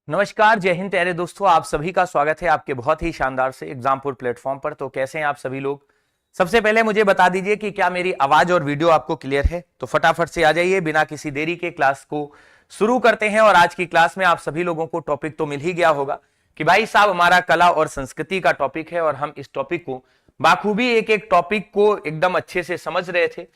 नमस्कार, जय हिंद प्यारे दोस्तों। आप सभी का स्वागत है आपके बहुत ही शानदार से एग्जामपुर प्लेटफॉर्म पर। तो कैसे हैं आप सभी लोग? सबसे पहले मुझे बता दीजिए कि क्या मेरी आवाज और वीडियो आपको क्लियर है? तो फटाफट से आ जाइए, बिना किसी देरी के क्लास को शुरू करते हैं। और आज की क्लास में आप सभी लोगों को टॉपिक तो मिल ही गया होगा कि भाई साहब हमारा कला और संस्कृति का टॉपिक है और हम इस टॉपिक को बाखूबी एक एक टॉपिक को एकदम अच्छे से समझ रहे थे।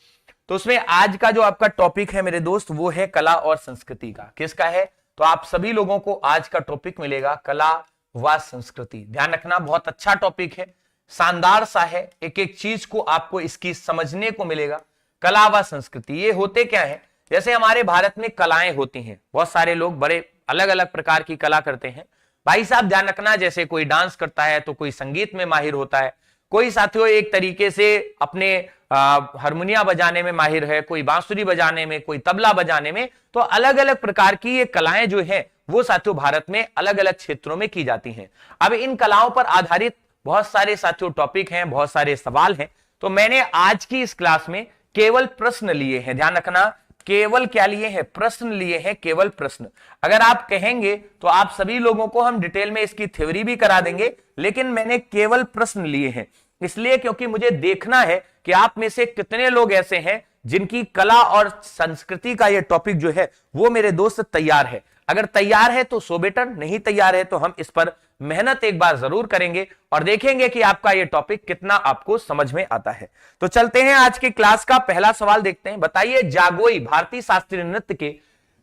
तो उसमें आज का जो आपका टॉपिक है मेरे दोस्त, वो है कला और संस्कृति का। किसका है? तो आप सभी लोगों को आज का टॉपिक मिलेगा कला व संस्कृति। ध्यान रखना, बहुत अच्छा टॉपिक है, शानदार सा है। एक एक चीज को आपको इसकी समझने को मिलेगा। कला व संस्कृति ये होते क्या है? जैसे हमारे भारत में कलाएं होती हैं, बहुत सारे लोग बड़े अलग अलग प्रकार की कला करते हैं। भाई साहब ध्यान रखना, जैसे कोई डांस करता है तो कोई संगीत में माहिर होता है, कोई साथियों एक तरीके से अपने हारमोनिया बजाने में माहिर है, कोई बांसुरी बजाने में, कोई तबला बजाने में। तो अलग अलग प्रकार की ये कलाएं जो है वो साथियों भारत में अलग अलग क्षेत्रों में की जाती हैं। अब इन कलाओं पर आधारित बहुत सारे साथियों टॉपिक हैं, बहुत सारे सवाल हैं। तो मैंने आज की इस क्लास में केवल प्रश्न लिए हैं। ध्यान रखना, केवल क्या लिए हैं? प्रश्न लिए हैं, केवल प्रश्न। अगर आप कहेंगे तो आप सभी लोगों को हम डिटेल में इसकी थ्योरी भी करा देंगे, लेकिन मैंने केवल प्रश्न लिए हैं इसलिए क्योंकि मुझे देखना है कि आप में से कितने लोग ऐसे हैं जिनकी कला और संस्कृति का ये टॉपिक जो है वो मेरे दोस्त तैयार है। अगर तैयार है तो सो बेटर, नहीं तैयार है तो हम इस पर मेहनत एक बार जरूर करेंगे और देखेंगे कि आपका ये टॉपिक कितना आपको समझ में आता है। तो चलते हैं, आज की क्लास का पहला सवाल देखते हैं। बताइए, जागोई भारतीय शास्त्रीय नृत्य के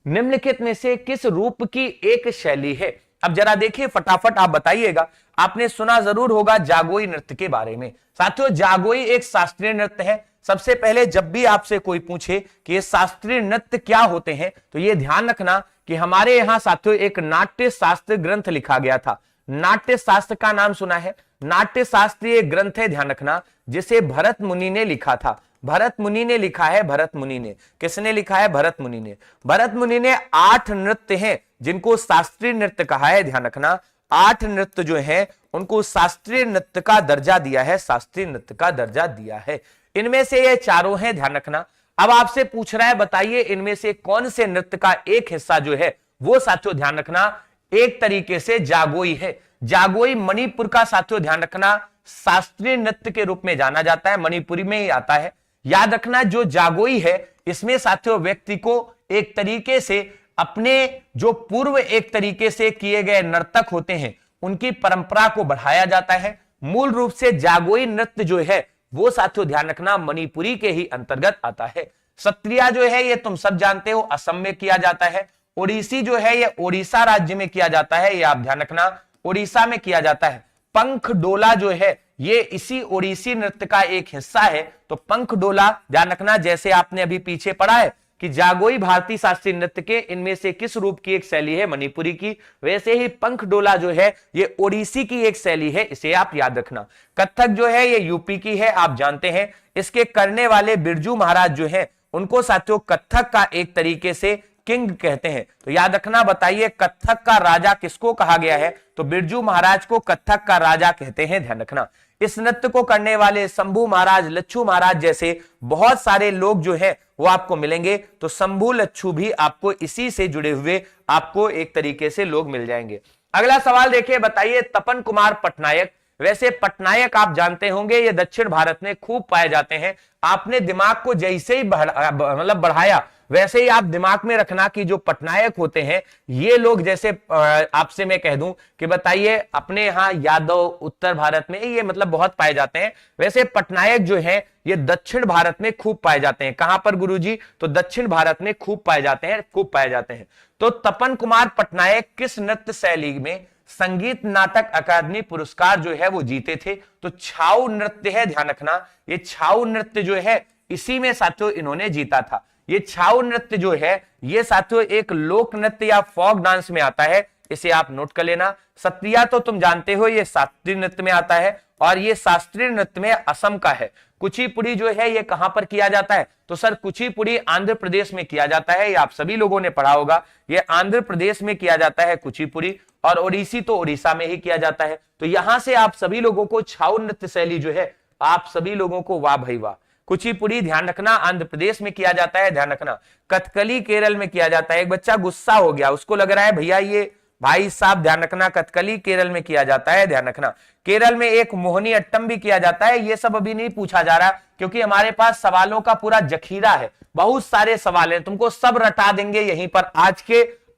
निम्नलिखित में से किस रूप की एक शैली है? अब जरा देखिए, फटाफट आप बताइएगा। आपने सुना जरूर होगा जागोई नृत्य के बारे में। साथियों, जागोई एक शास्त्रीय नृत्य है। सबसे पहले जब भी आपसे कोई पूछे कि ये शास्त्रीय नृत्य क्या होते हैं, तो ये ध्यान रखना कि हमारे यहां साथियों एक नाट्य शास्त्र ग्रंथ लिखा गया था। नाट्य शास्त्र का नाम सुना है? नाट्य शास्त्र ये ग्रंथ है, ध्यान रखना, जिसे भरत मुनि ने लिखा था। भरत मुनि ने लिखा है, भरत मुनि ने। किसने लिखा है? भरत मुनि ने। भरत मुनि ने 8 नृत्य हैं जिनको शास्त्रीय नृत्य कहा है। ध्यान रखना, 8 नृत्य जो है उनको शास्त्रीय नृत्य का दर्जा दिया है, शास्त्रीय नृत्य का दर्जा दिया है। इनमें से ये चारों हैं, ध्यान रखना। अब आपसे पूछ रहा है, बताइए इनमें से कौन से नृत्य का एक हिस्सा जो है वो साथियों ध्यान रखना एक तरीके से जागोई है। जागोई मणिपुर का साथियों ध्यान रखना शास्त्रीय नृत्य के रूप में जाना जाता है, मणिपुरी में ही आता है। याद रखना, जो जागोई है इसमें साथियों व्यक्ति को एक तरीके से अपने जो पूर्व एक तरीके से किए गए नर्तक होते हैं उनकी परंपरा को बढ़ाया जाता है। मूल रूप से जागोई नृत्य जो है वो साथियों ध्यान रखना मणिपुरी के ही अंतर्गत आता है। सत्रिया जो है ये तुम सब जानते हो, असम में किया जाता है। ओडिसी जो है ये ओडिशा राज्य में किया जाता है, ये आप ध्यान रखना, ओडिशा में किया जाता है। पंख डोला जो है ये इसी ओडिसी नृत्य का एक हिस्सा है। तो पंख डोला ध्यान रखना, जैसे आपने अभी पीछे पढ़ा है कि जागोई भारतीय शास्त्रीय नृत्य के इनमें से किस रूप की एक शैली है? मणिपुरी की। वैसे ही पंख डोला जो है ये ओडिसी की एक शैली है, इसे आप याद रखना। कथक जो है ये यूपी की है, आप जानते हैं। इसके करने वाले बिरजू महाराज जो है उनको साथियों कथक का एक तरीके से किंग कहते हैं। तो याद रखना, बताइए कथक का राजा किसको कहा गया है? तो बिरजू महाराज को कथक का राजा कहते हैं, ध्यान रखना। इस नृत्य को करने वाले शंभू महाराज, लच्छू महाराज जैसे बहुत सारे लोग जो हैं वो आपको मिलेंगे। तो शंभू लच्छू भी आपको इसी से जुड़े हुए आपको एक तरीके से लोग मिल जाएंगे। अगला सवाल देखिए, बताइए तपन कुमार पटनायक। वैसे पटनायक आप जानते होंगे ये दक्षिण भारत में खूब पाए जाते हैं। आपने दिमाग को जैसे ही बढ़ाया वैसे ही आप दिमाग में रखना कि जो पटनायक होते हैं ये लोग, जैसे आपसे मैं कह दूं कि बताइए अपने यहाँ यादव उत्तर भारत में ये बहुत पाए जाते हैं। वैसे पटनायक जो है ये दक्षिण भारत में खूब पाए जाते हैं। कहां पर गुरुजी? तो दक्षिण भारत में खूब पाए जाते हैं, खूब पाए जाते हैं। तो तपन कुमार पटनायक किस नृत्य शैली में संगीत नाटक अकादमी पुरस्कार जो है वो जीते थे? तो छाऊ नृत्य है, ध्यान रखना। ये छाऊ नृत्य जो है इसी में साथियों इन्होंने जीता था। ये छाऊ नृत्य जो है ये साथियों एक लोक नृत्य या फोक डांस में आता है, इसे आप नोट कर लेना। सत्रिया तो तुम जानते हो ये शास्त्रीय नृत्य में आता है और ये शास्त्रीय नृत्य में असम का है। कुचिपुड़ी जो है ये कहां पर किया जाता है? तो सर कुचिपुड़ी आंध्र प्रदेश में किया जाता है, ये आप सभी लोगों ने पढ़ा होगा। ये आंध्र प्रदेश में किया जाता है कुचिपुड़ी, और ओडिसी तो ओडिशा में ही किया जाता है। तो यहां से आप सभी लोगों को छाऊ नृत्य शैली जो है आप सभी लोगों को वाह भाई वाह। कुचिपुड़ी ध्यान रखना आंध्र प्रदेश में किया जाता है, ध्यान रखना। कथकली केरल में किया जाता है। एक बच्चा गुस्सा हो गया, उसको लग रहा है भैया ये भाई साहब ध्यान रखना, कथकली केरल में किया जाता है, ध्यान रखना। केरल में एक मोहिनी अट्टम भी किया जाता है। ये सब अभी नहीं पूछा जा रहा क्योंकि हमारे पास सवालों का पूरा जखीरा है, बहुत सारे सवाल हैं, तुमको सब रटा देंगे यहीं पर।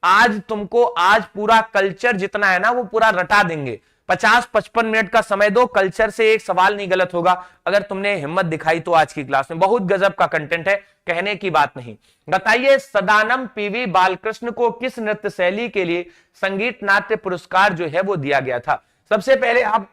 आज तुमको आज पूरा कल्चर जितना है ना वो पूरा रटा देंगे। 50-55 मिनट का समय दो, कल्चर से एक सवाल नहीं गलत होगा अगर तुमने हिम्मत दिखाई तो। आज की क्लास में बहुत गजब का कंटेंट है, कहने की बात नहीं। बताइए सदानम पीवी बालकृष्ण को किस नृत्य शैली के लिए संगीत नाट्य पुरस्कार जो है वो दिया गया था? सबसे पहले आप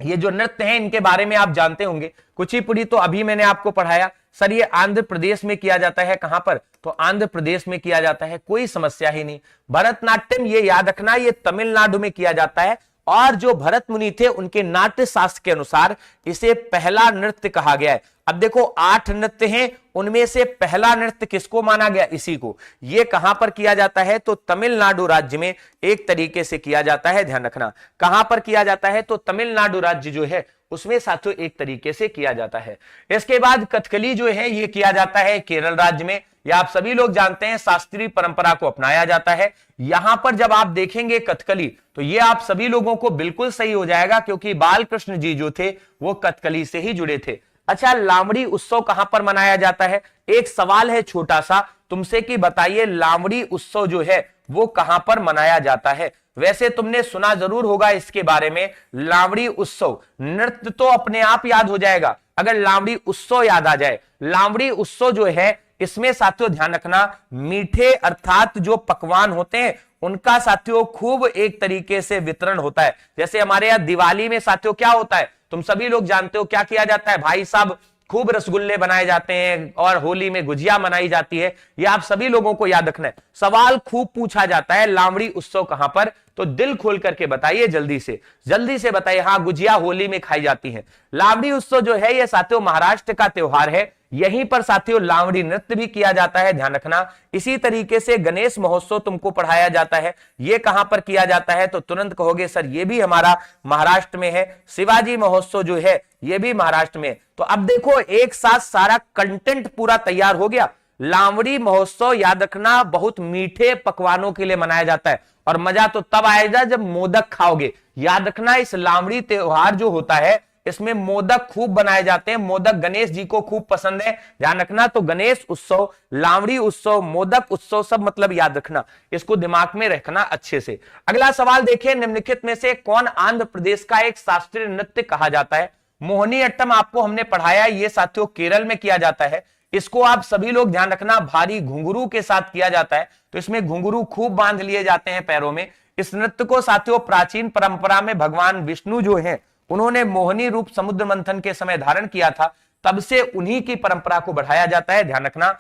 ये जो नृत्य हैं इनके बारे में आप जानते होंगे। कुचिपुड़ी तो अभी मैंने आपको पढ़ाया। सर ये आंध्र प्रदेश में किया जाता है, कहां पर? तो आंध्र प्रदेश में किया जाता है, कोई समस्या ही नहीं। भरतनाट्यम ये याद रखना, ये तमिलनाडु में किया जाता है और जो भरत मुनि थे उनके नाट्य शास्त्र के अनुसार इसे पहला नृत्य कहा गया है। अब देखो 8 नृत्य हैं, उनमें से पहला नृत्य किसको माना गया? इसी को। ये कहां पर किया जाता है? तो तमिलनाडु राज्य में एक तरीके से किया जाता है, ध्यान रखना। कहां पर किया जाता है? तो तमिलनाडु राज्य जो है उसमें साथियों एक तरीके से किया जाता है। इसके बाद कथकली जो है ये किया जाता है केरल राज्य में। ये आप सभी लोग जानते हैं, शास्त्रीय परंपरा को अपनाया जाता है। यहां पर जब आप देखेंगे कथकली तो ये आप सभी लोगों को बिल्कुल सही हो जाएगा क्योंकि बालकृष्ण जी जो थे वो कथकली से ही जुड़े थे। अच्छा, लावड़ी उत्सव कहां पर मनाया जाता है? एक सवाल है छोटा सा तुमसे कि बताइए लावड़ी उत्सव जो है वो कहां पर मनाया जाता है? वैसे तुमने सुना जरूर होगा इसके बारे में, लावड़ी उत्सव। नृत्य तो अपने आप याद हो जाएगा अगर लावड़ी उत्सव याद आ जाए। लावड़ी उत्सव जो है इसमें साथियों ध्यान रखना, मीठे अर्थात जो पकवान होते हैं उनका साथियों खूब एक तरीके से वितरण होता है। जैसे हमारे यहाँ दिवाली में साथियों क्या होता है, तुम सभी लोग जानते हो क्या किया जाता है? भाई साहब खूब रसगुल्ले बनाए जाते हैं और होली में गुजिया मनाई जाती है। ये आप सभी लोगों को याद रखना है। सवाल खूब पूछा जाता है लावड़ी उत्सव कहां पर? तो दिल खोल करके बताइए, जल्दी से बताइए। हाँ, गुजिया होली में खाई जाती है। लावड़ी उत्सव जो है ये साथियों महाराष्ट्र का त्योहार है। यहीं पर साथियों लावड़ी नृत्य भी किया जाता है, ध्यान रखना। इसी तरीके से गणेश महोत्सव तुमको पढ़ाया जाता है। ये कहां पर किया जाता है? तो तुरंत कहोगे सर ये भी हमारा महाराष्ट्र में है। शिवाजी महोत्सव जो है ये भी महाराष्ट्र में। तो अब देखो एक साथ सारा कंटेंट पूरा तैयार हो गया। लावड़ी महोत्सव याद रखना बहुत मीठे पकवानों के लिए मनाया जाता है और मजा तो तब आएगा जब मोदक खाओगे। याद रखना इस लावड़ी त्योहार जो होता है इसमें मोदक खूब बनाए जाते हैं। मोदक गणेश जी को खूब पसंद है, ध्यान रखना। तो गणेश उत्सव, लावड़ी उत्सव, मोदक उत्सव सब मतलब याद रखना, इसको दिमाग में रखना अच्छे से। अगला सवाल देखिए, निम्नलिखित में से कौन आंध्र प्रदेश का एक शास्त्रीय नृत्य कहा जाता है? मोहिनी अट्टम आपको हमने पढ़ाया, ये साथियों केरल में किया जाता है। इसको आप सभी लोग ध्यान रखना भारी घुंघरू के साथ किया जाता है। तो इसमें घुंघरू खूब बांध लिए जाते हैं पैरों में। इस नृत्य को साथियों प्राचीन परंपरा में भगवान विष्णु जो है उन्होंने मोहिनी रूप समुद्र मंथन के समय धारण किया था, तब से उन्हीं की परंपरा को बढ़ाया जाता है, ध्यान रखना।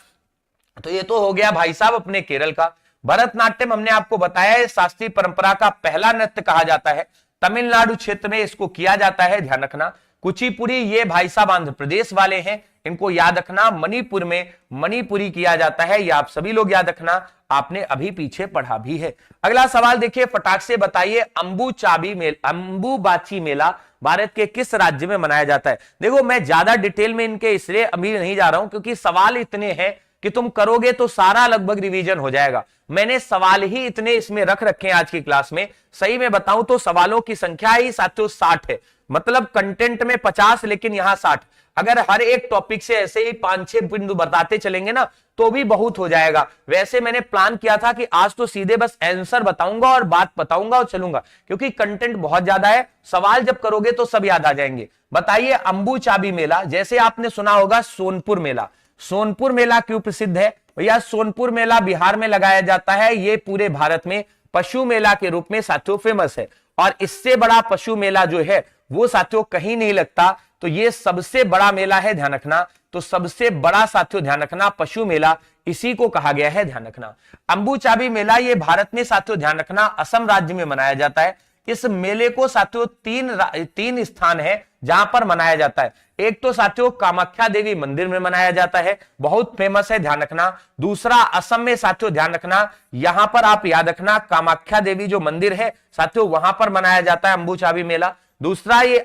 तो ये तो हो गया भाई साहब अपने केरल का। भरतनाट्यम हमने आपको बताया शास्त्रीय परंपरा का पहला नृत्य कहा जाता है। तमिलनाडु क्षेत्र में इसको किया जाता है, ध्यान रखना। कुचिपुड़ी ये भाई साहब आंध्र प्रदेश वाले हैं, इनको याद रखना। मणिपुर में मणिपुरी किया जाता है, ये आप सभी लोग याद रखना, आपने अभी पीछे पढ़ा भी है। अगला सवाल देखिए, फटाक से बताइए अंबुबाची मेला भारत के किस राज्य में मनाया जाता है? देखो मैं ज्यादा डिटेल में इनके इसलिए अभी नहीं जा रहा हूं क्योंकि सवाल इतने हैं कि तुम करोगे तो सारा लगभग रिवीजन हो जाएगा। मैंने सवाल ही इतने इसमें रख रखे हैं आज की क्लास में। सही में बताऊं तो सवालों की संख्या ही साथियों 60 है, मतलब कंटेंट में 50 लेकिन यहां 60। अगर हर एक टॉपिक से ऐसे ही 5-6 बिंदु बताते चलेंगे ना तो भी बहुत हो जाएगा। वैसे मैंने प्लान किया था कि आज तो सीधे बस आंसर बताऊंगा और बात बताऊंगा और चलूंगा, क्योंकि कंटेंट बहुत ज्यादा है। सवाल जब करोगे तो सब याद आ जाएंगे। बताइए अंबुचाबी मेला, जैसे आपने सुना होगा सोनपुर मेला। सोनपुर मेला क्यों प्रसिद्ध है भैया? सोनपुर मेला बिहार में लगाया जाता है। ये पूरे भारत में पशु मेला के रूप में साथियों फेमस है और इससे बड़ा पशु मेला जो है वो साथियों कहीं नहीं लगता। तो ये सबसे बड़ा मेला है, ध्यान रखना। तो सबसे बड़ा साथियों ध्यान रखना पशु मेला, इसी को कहा गया है, ध्यान रखना। अंबुचाबी मेला ये भारत में साथियों ध्यान रखना असम राज्य में मनाया जाता है। इस मेले को साथियों तीन स्थान है जहां पर मनाया जाता है। एक तो साथियों कामाख्या देवी मंदिर में मनाया जाता है, बहुत फेमस है, ध्यान रखना। दूसरा असम में साथियों ध्यान रखना, यहां पर आप याद रखना कामाख्या देवी जो मंदिर है साथियों वहां पर मनाया जाता है अंबुचाबी मेला। दूसरा ये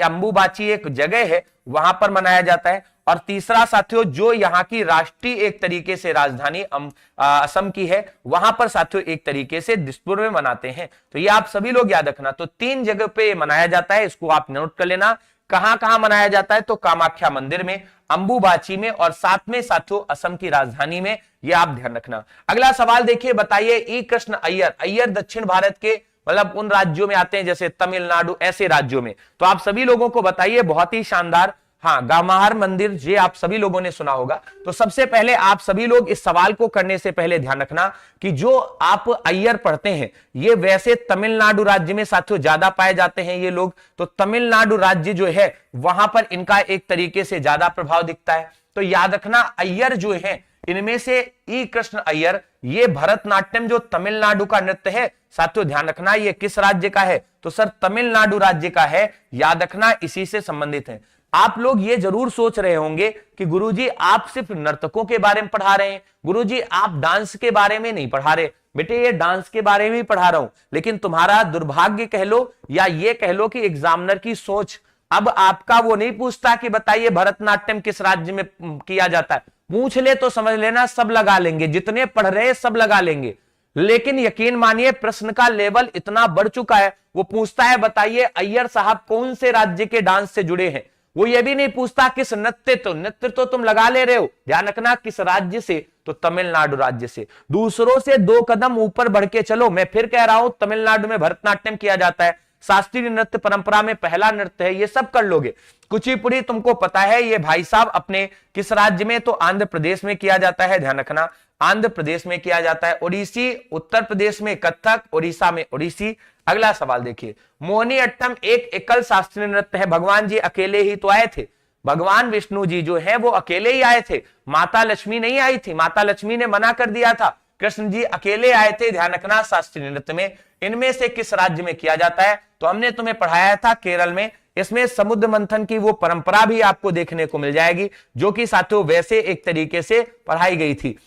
अंबुबाची एक जगह है वहां पर मनाया जाता है। और तीसरा साथियों जो यहाँ की राष्ट्रीय एक तरीके से राजधानी असम की है, वहां पर साथियों एक तरीके से दिसपुर में मनाते हैं। तो ये आप सभी लोग याद रखना। तो 3 जगह पे मनाया जाता है, इसको आप नोट कर लेना। कहां कहां मनाया जाता है? तो कामाख्या मंदिर में, अंबुबाची में और साथ में साथियों असम की राजधानी में। ये आप ध्यान रखना। अगला सवाल देखिए, बताइए ई कृष्ण अय्यर। अय्यर दक्षिण भारत के मतलब उन राज्यों में आते हैं जैसे तमिलनाडु, ऐसे राज्यों में। तो आप सभी लोगों को बताइए, बहुत ही शानदार। हाँ, गामार मंदिर, ये आप सभी लोगों ने सुना होगा। तो सबसे पहले आप सभी लोग इस सवाल को करने से पहले ध्यान रखना कि जो आप अय्यर पढ़ते हैं ये वैसे तमिलनाडु राज्य में साथियों ज्यादा पाए जाते हैं ये लोग। तो तमिलनाडु राज्य जो है वहां पर इनका एक तरीके से ज्यादा प्रभाव दिखता है। तो याद रखना, अय्यर जो है इनमें से ई कृष्ण अय्यर, ये भरतनाट्यम जो तमिलनाडु का नृत्य है साथियों, ध्यान रखना ये किस राज्य का है? तो सर तमिलनाडु राज्य का है। याद रखना, इसी से संबंधित है। आप लोग ये जरूर सोच रहे होंगे कि गुरुजी आप सिर्फ नर्तकों के बारे में पढ़ा रहे हैं, गुरुजी आप डांस के बारे में नहीं पढ़ा रहे। बेटे ये डांस के बारे में ही पढ़ा रहा हूं, लेकिन तुम्हारा दुर्भाग्य कह लो या ये कह लो कि एग्जामिनर की सोच अब आपका वो नहीं पूछता कि बताइए भरतनाट्यम किस राज्य में किया जाता है। पूछ ले तो समझ लेना सब लगा लेंगे, जितने पढ़ रहे हैं सब लगा लेंगे। लेकिन यकीन मानिए प्रश्न का लेवल इतना बढ़ चुका है, वो पूछता है बताइए अय्यर साहब कौन से राज्य के डांस से जुड़े हैं। वो ये भी नहीं पूछता किस नृत्य, तो नृत्य तो तुम लगा ले रहे हो, ध्यान रखना किस राज्य से, तो तमिलनाडु राज्य से। दूसरों से 2 कदम ऊपर बढ़ के चलो। मैं फिर कह रहा हूं तमिलनाडु में भरतनाट्यम किया जाता है, शास्त्रीय नृत्य परंपरा में पहला नृत्य है, ये सब कर लोगे। कुचिपुड़ी तुमको पता है, ये भाई साहब अपने किस राज्य में, तो आंध्र प्रदेश में किया जाता है, ध्यान रखना आंध्र प्रदेश में किया जाता है। ओडिसी उत्तर प्रदेश में कथक, ओडिशा में ओडिसी। अगला सवाल देखिए, मोहिनी अट्टम एक एकल शास्त्रीय नृत्य है, भगवान जी अकेले ही तो आए थे। भगवान विष्णु जी जो है वो अकेले ही आए थे, माता लक्ष्मी नहीं आई थी, माता लक्ष्मी ने मना कर दिया था, कृष्ण जी अकेले आए थे। ध्यान रखना शास्त्रीय नृत्य में इनमें से किस राज्य में किया जाता है? तो हमने तुम्हें पढ़ाया था केरल में। इसमें समुद्र मंथन की वो परंपरा भी आपको देखने को मिल जाएगी, जो कि साथियों वैसे एक तरीके से पढ़ाई गई थी।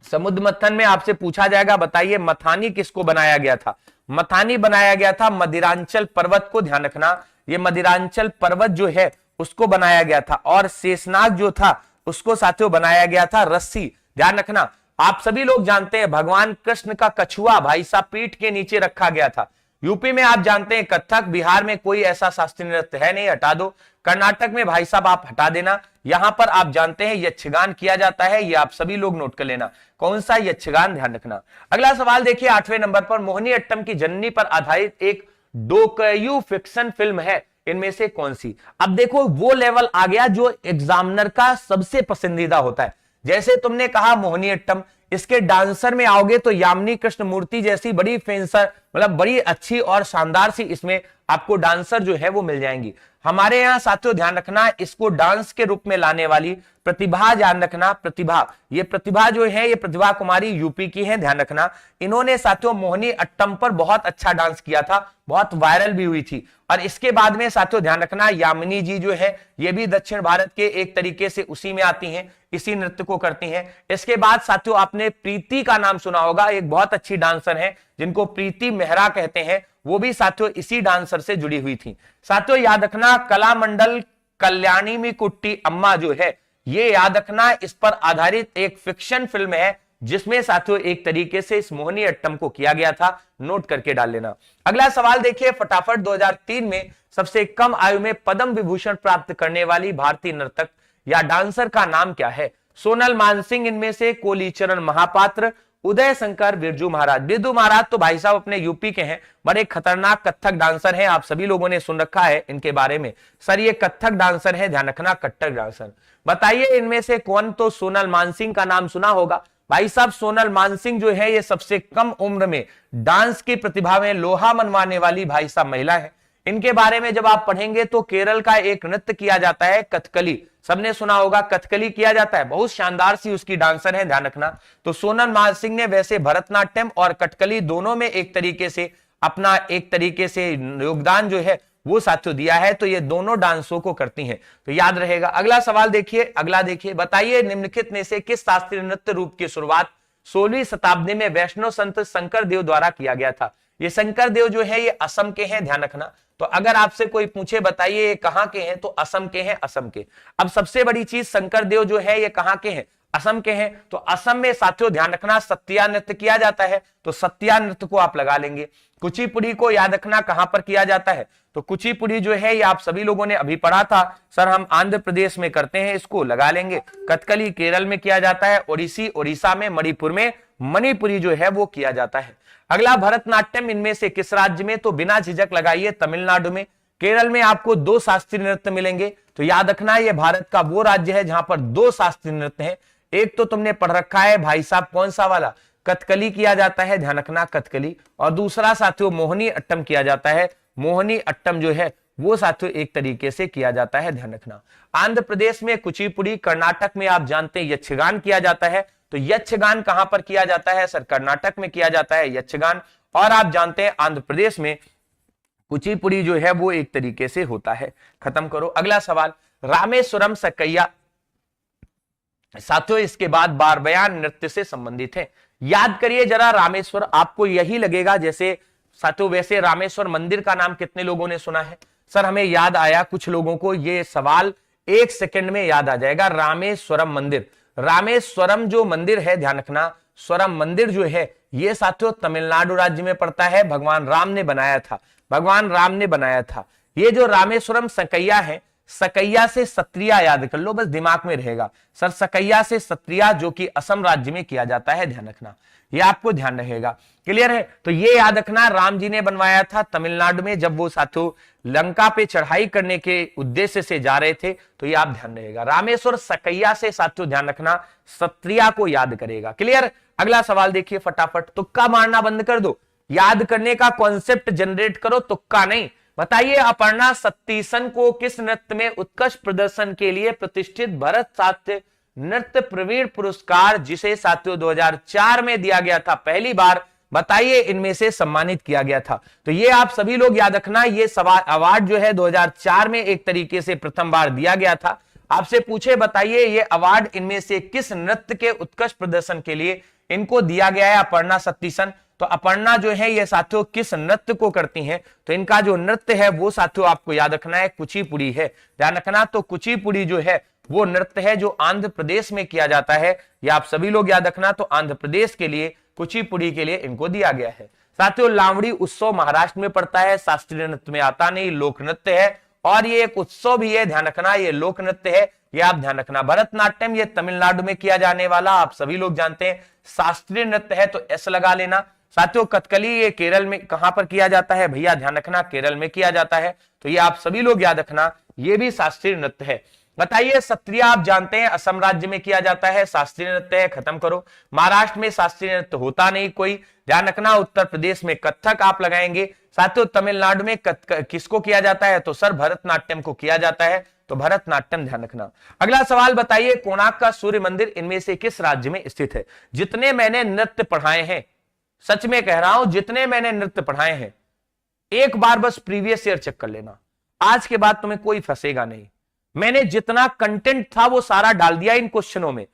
समुद्र मंथन में आपसे पूछा जाएगा बताइए मथानी किसको बनाया गया था? मथानी बनाया गया था मदिरांचल पर्वत को, ध्यान रखना ये मदिरांचल पर्वत जो है उसको बनाया गया था। और शेषनाग जो था उसको साथियों बनाया गया था रस्सी। ध्यान रखना, आप सभी लोग जानते हैं भगवान कृष्ण का कछुआ भाई साहब पीठ के नीचे रखा गया था। यूपी में आप जानते हैं कथक, बिहार में कोई ऐसा शास्त्रीय नृत्य है नहीं, हटा दो। कर्नाटक में भाई साहब आप हटा देना। यहां पर आप जानते हैं यक्षगान किया जाता है, ये आप सभी लोग नोट कर लेना कौन सा यक्षगान, ध्यान रखना। अगला सवाल देखिए 8वें नंबर पर, मोहिनी अट्टम की जननी पर आधारित एक डोकयू फिक्शन फिल्म है, इनमें से कौन सी? अब देखो वो लेवल आ गया जो एग्जामिनर का सबसे पसंदीदा होता है। जैसे तुमने कहा मोहिनी अट्टम, इसके डांसर में आओगे तो यामिनी कृष्ण मूर्ति जैसी बड़ी फेंसर, मतलब बड़ी अच्छी और शानदार सी इसमें आपको डांसर जो है वो मिल जाएंगी। हमारे यहाँ साथियों ध्यान रखना, इसको डांस के रूप में लाने वाली प्रतिभा, ध्यान रखना प्रतिभा, ये प्रतिभा जो है ये प्रतिभा कुमारी यूपी की है, ध्यान रखना। इन्होंने साथियों मोहिनी अट्टम पर बहुत अच्छा डांस किया था, बहुत वायरल भी हुई थी। और इसके बाद में साथियों ध्यान रखना यामिनी जी जो है ये भी दक्षिण भारत के एक तरीके से उसी में आती हैं, इसी नृत्य को करती हैं। इसके बाद साथियों आपने प्रीति का नाम सुना होगा, एक बहुत अच्छी डांसर है जिनको प्रीति मेहरा कहते हैं, वो भी साथियों इसी डांसर से जुड़ी हुई थी। साथियों याद रखना कला मंडल कल्याणी में कुट्टी अम्मा जो है, ये याद रखना इस पर आधारित एक फिक्शन फिल्म है, जिसमें साथियों एक तरीके से इस मोहिनी अट्टम को किया गया था, नोट करके डाल लेना। अगला सवाल देखिए फटाफट, 2003 में सबसे कम आयु में पद्म विभूषण प्राप्त करने वाली भारतीय नर्तक या डांसर का नाम क्या है? सोनल मानसिंह इनमें से, कोलीचरण महापात्र, उदय शंकर, बिरजू महाराज। बिरजू महाराज तो भाई साहब अपने यूपी के हैं, बड़े खतरनाक कथक डांसर हैं, आप सभी लोगों ने सुन रखा है इनके बारे में। सर ये कथक डांसर है, ध्यान रखना कथक डांसर। बताइए इनमें से कौन? तो सोनल मानसिंह का नाम सुना होगा भाई साहब। सोनल मानसिंह जो है ये सबसे कम उम्र में डांस की प्रतिभा में लोहा मनवाने वाली भाई साहब महिला है। इनके बारे में जब आप पढ़ेंगे तो केरल का एक नृत्य किया जाता है कथकली, सबने सुना होगा कथकली किया जाता है, बहुत शानदार सी उसकी डांसर है, ध्यान रखना। तो सोनल मानसिंह ने वैसे भरतनाट्यम और कथकली दोनों में एक तरीके से अपना एक तरीके से योगदान जो है वो साथियों दिया है, तो ये दोनों डांसों को करती हैं, तो याद रहेगा। अगला सवाल देखिए, अगला देखिए, बताइए निम्नलिखित में से किस शास्त्रीय नृत्य रूप की शुरुआत 16वीं शताब्दी में वैष्णव संत शंकर देव द्वारा किया गया था? ये शंकर देव जो है ये असम के हैं, ध्यान रखना। तो अगर आपसे कोई पूछे बताइए ये कहां के हैं, तो असम के हैं, असम के। अब सबसे बड़ी चीज, शंकरदेव जो है ये कहां के हैं, असम के हैं। तो असम में साथियों ध्यान रखना सत्रिया नृत्य किया जाता है, तो सत्रिया नृत्य को आप लगा लेंगे। कुचिपुड़ी को याद रखना कहां पर किया जाता है, तो कुचिपुड़ी जो है ये आप सभी लोगों ने अभी पढ़ा था, सर हम आंध्र प्रदेश में करते हैं, इसको लगा लेंगे। कथकली केरल में किया जाता है, ओडिसी उड़ीसा में, मणिपुर में, मणिपुरी जो है वो किया जाता है। अगला भरतनाट्यम इनमें से किस राज्य में, तो बिना झिझक लगाइए तमिलनाडु में। केरल में आपको 2 शास्त्रीय नृत्य मिलेंगे, तो याद रखना ये भारत का वो राज्य है जहां पर 2 शास्त्रीय नृत्य हैं। एक तो तुमने पढ़ रखा है भाई साहब, कौन सा वाला, कथकली किया जाता है, ध्यान रखना कथकली, और दूसरा साथियों मोहिनी अट्टम किया जाता है। मोहिनी अट्टम जो है वो साथियों एक तरीके से किया जाता है, ध्यान रखना। आंध्र प्रदेश में कुचिपुड़ी, कर्नाटक में आप जानते हैं यक्षगान किया जाता है, तो यक्षगान कहां पर किया जाता है, सर कर्नाटक में किया जाता है यक्षगान। और आप जानते हैं आंध्र प्रदेश में कुचिपुड़ी जो है वो एक तरीके से होता है। खत्म करो। अगला सवाल, रामेश्वरम सकैया साथियों इसके बाद बार बयान नृत्य से संबंधित है। याद करिए जरा रामेश्वर, आपको यही लगेगा जैसे साथियों, वैसे रामेश्वर मंदिर का नाम कितने लोगों ने सुना है, सर हमें याद आया, कुछ लोगों को ये सवाल 1 सेकंड में याद आ जाएगा। रामेश्वरम मंदिर, रामेश्वरम जो मंदिर है ध्यान रखना, स्वरम मंदिर जो है ये साथियों तमिलनाडु राज्य में पड़ता है, भगवान राम ने बनाया था, भगवान राम ने बनाया था। ये जो रामेश्वरम सकैया है, सकैया से सत्रिया याद कर लो, बस दिमाग में रहेगा सर, सकैया से सत्रिया जो कि असम राज्य में किया जाता है, ध्यान रखना, ये आपको ध्यान रहेगा। क्लियर है, तो ये याद रखना राम जी ने बनवाया था तमिलनाडु में, जब वो साथियों लंका पे चढ़ाई करने के उद्देश्य से जा रहे थे, तो ये आप ध्यान रहेगा। रामेश्वर सकैया से साथियों ध्यान रखना सत्रिया को याद करेगा। क्लियर। अगला सवाल देखिए फटाफट, तुक्का मारना बंद कर दो, याद करने का कॉन्सेप्ट जनरेट करो, तुक्का नहीं। बताइए अपर्णा सतीसन को किस नृत्य में उत्कृष्ट प्रदर्शन के लिए प्रतिष्ठित भरत शास्त्रीय नृत्य प्रवीण पुरस्कार, जिसे साथियों 2004 में दिया गया था, पहली बार बताइए इनमें से सम्मानित किया गया था। तो ये आप सभी लोग याद रखना, ये सवाल अवार्ड जो है 2004 में एक तरीके से प्रथम बार दिया गया था। आपसे पूछे बताइए ये अवार्ड इनमें से किस नृत्य के उत्कृष्ट प्रदर्शन के लिए इनको दिया गया है, अपर्णा सतीसन। तो अपर्णा जो है ये साथियों किस नृत्य को करती हैं, तो इनका जो नृत्य है वो साथियों आपको याद रखना है कुचिपुड़ी है, ध्यान रखना। तो कुचिपुड़ी जो है वो नृत्य है जो आंध्र प्रदेश में किया जाता है, ये आप सभी लोग याद रखना। तो आंध्र प्रदेश के लिए कुचिपुड़ी के लिए इनको दिया गया है। साथियों लावड़ी उत्सव महाराष्ट्र में पड़ता है, शास्त्रीय नृत्य में आता नहीं, लोक नृत्य है, और ये एक उत्सव भी है, ध्यान रखना, ये लोक नृत्य है, ये आप ध्यान रखना। भरतनाट्यम ये तमिलनाडु में किया जाने वाला आप सभी लोग जानते हैं शास्त्रीय नृत्य है, तो एस लगा लेना। साथियों कथकली ये केरल में कहां पर किया जाता है, भैया ध्यान रखना केरल में किया जाता है, तो ये आप सभी लोग याद रखना, ये भी शास्त्रीय नृत्य है। बताइए सत्रिया आप जानते हैं असम राज्य में किया जाता है, शास्त्रीय नृत्य है, खत्म करो। महाराष्ट्र में शास्त्रीय नृत्य होता नहीं कोई, ध्यान रखना। उत्तर प्रदेश में कथक आप लगाएंगे। साथियों तमिलनाडु में किसको किया जाता है, तो सर भरतनाट्यम को किया जाता है, तो भरतनाट्यम ध्यान रखना। अगला सवाल बताइए कोणार्क का सूर्य मंदिर इनमें से किस राज्य में स्थित है। जितने मैंने नृत्य पढ़ाए हैं, सच में कह रहा हूं, जितने मैंने नृत्य पढ़ाए हैं, एक बार बस प्रीवियस ईयर चेक कर लेना, आज के बाद तुम्हें कोई फंसेगा नहीं। मैंने जितना कंटेंट था वो सारा डाल दिया इन क्वेश्चनों में,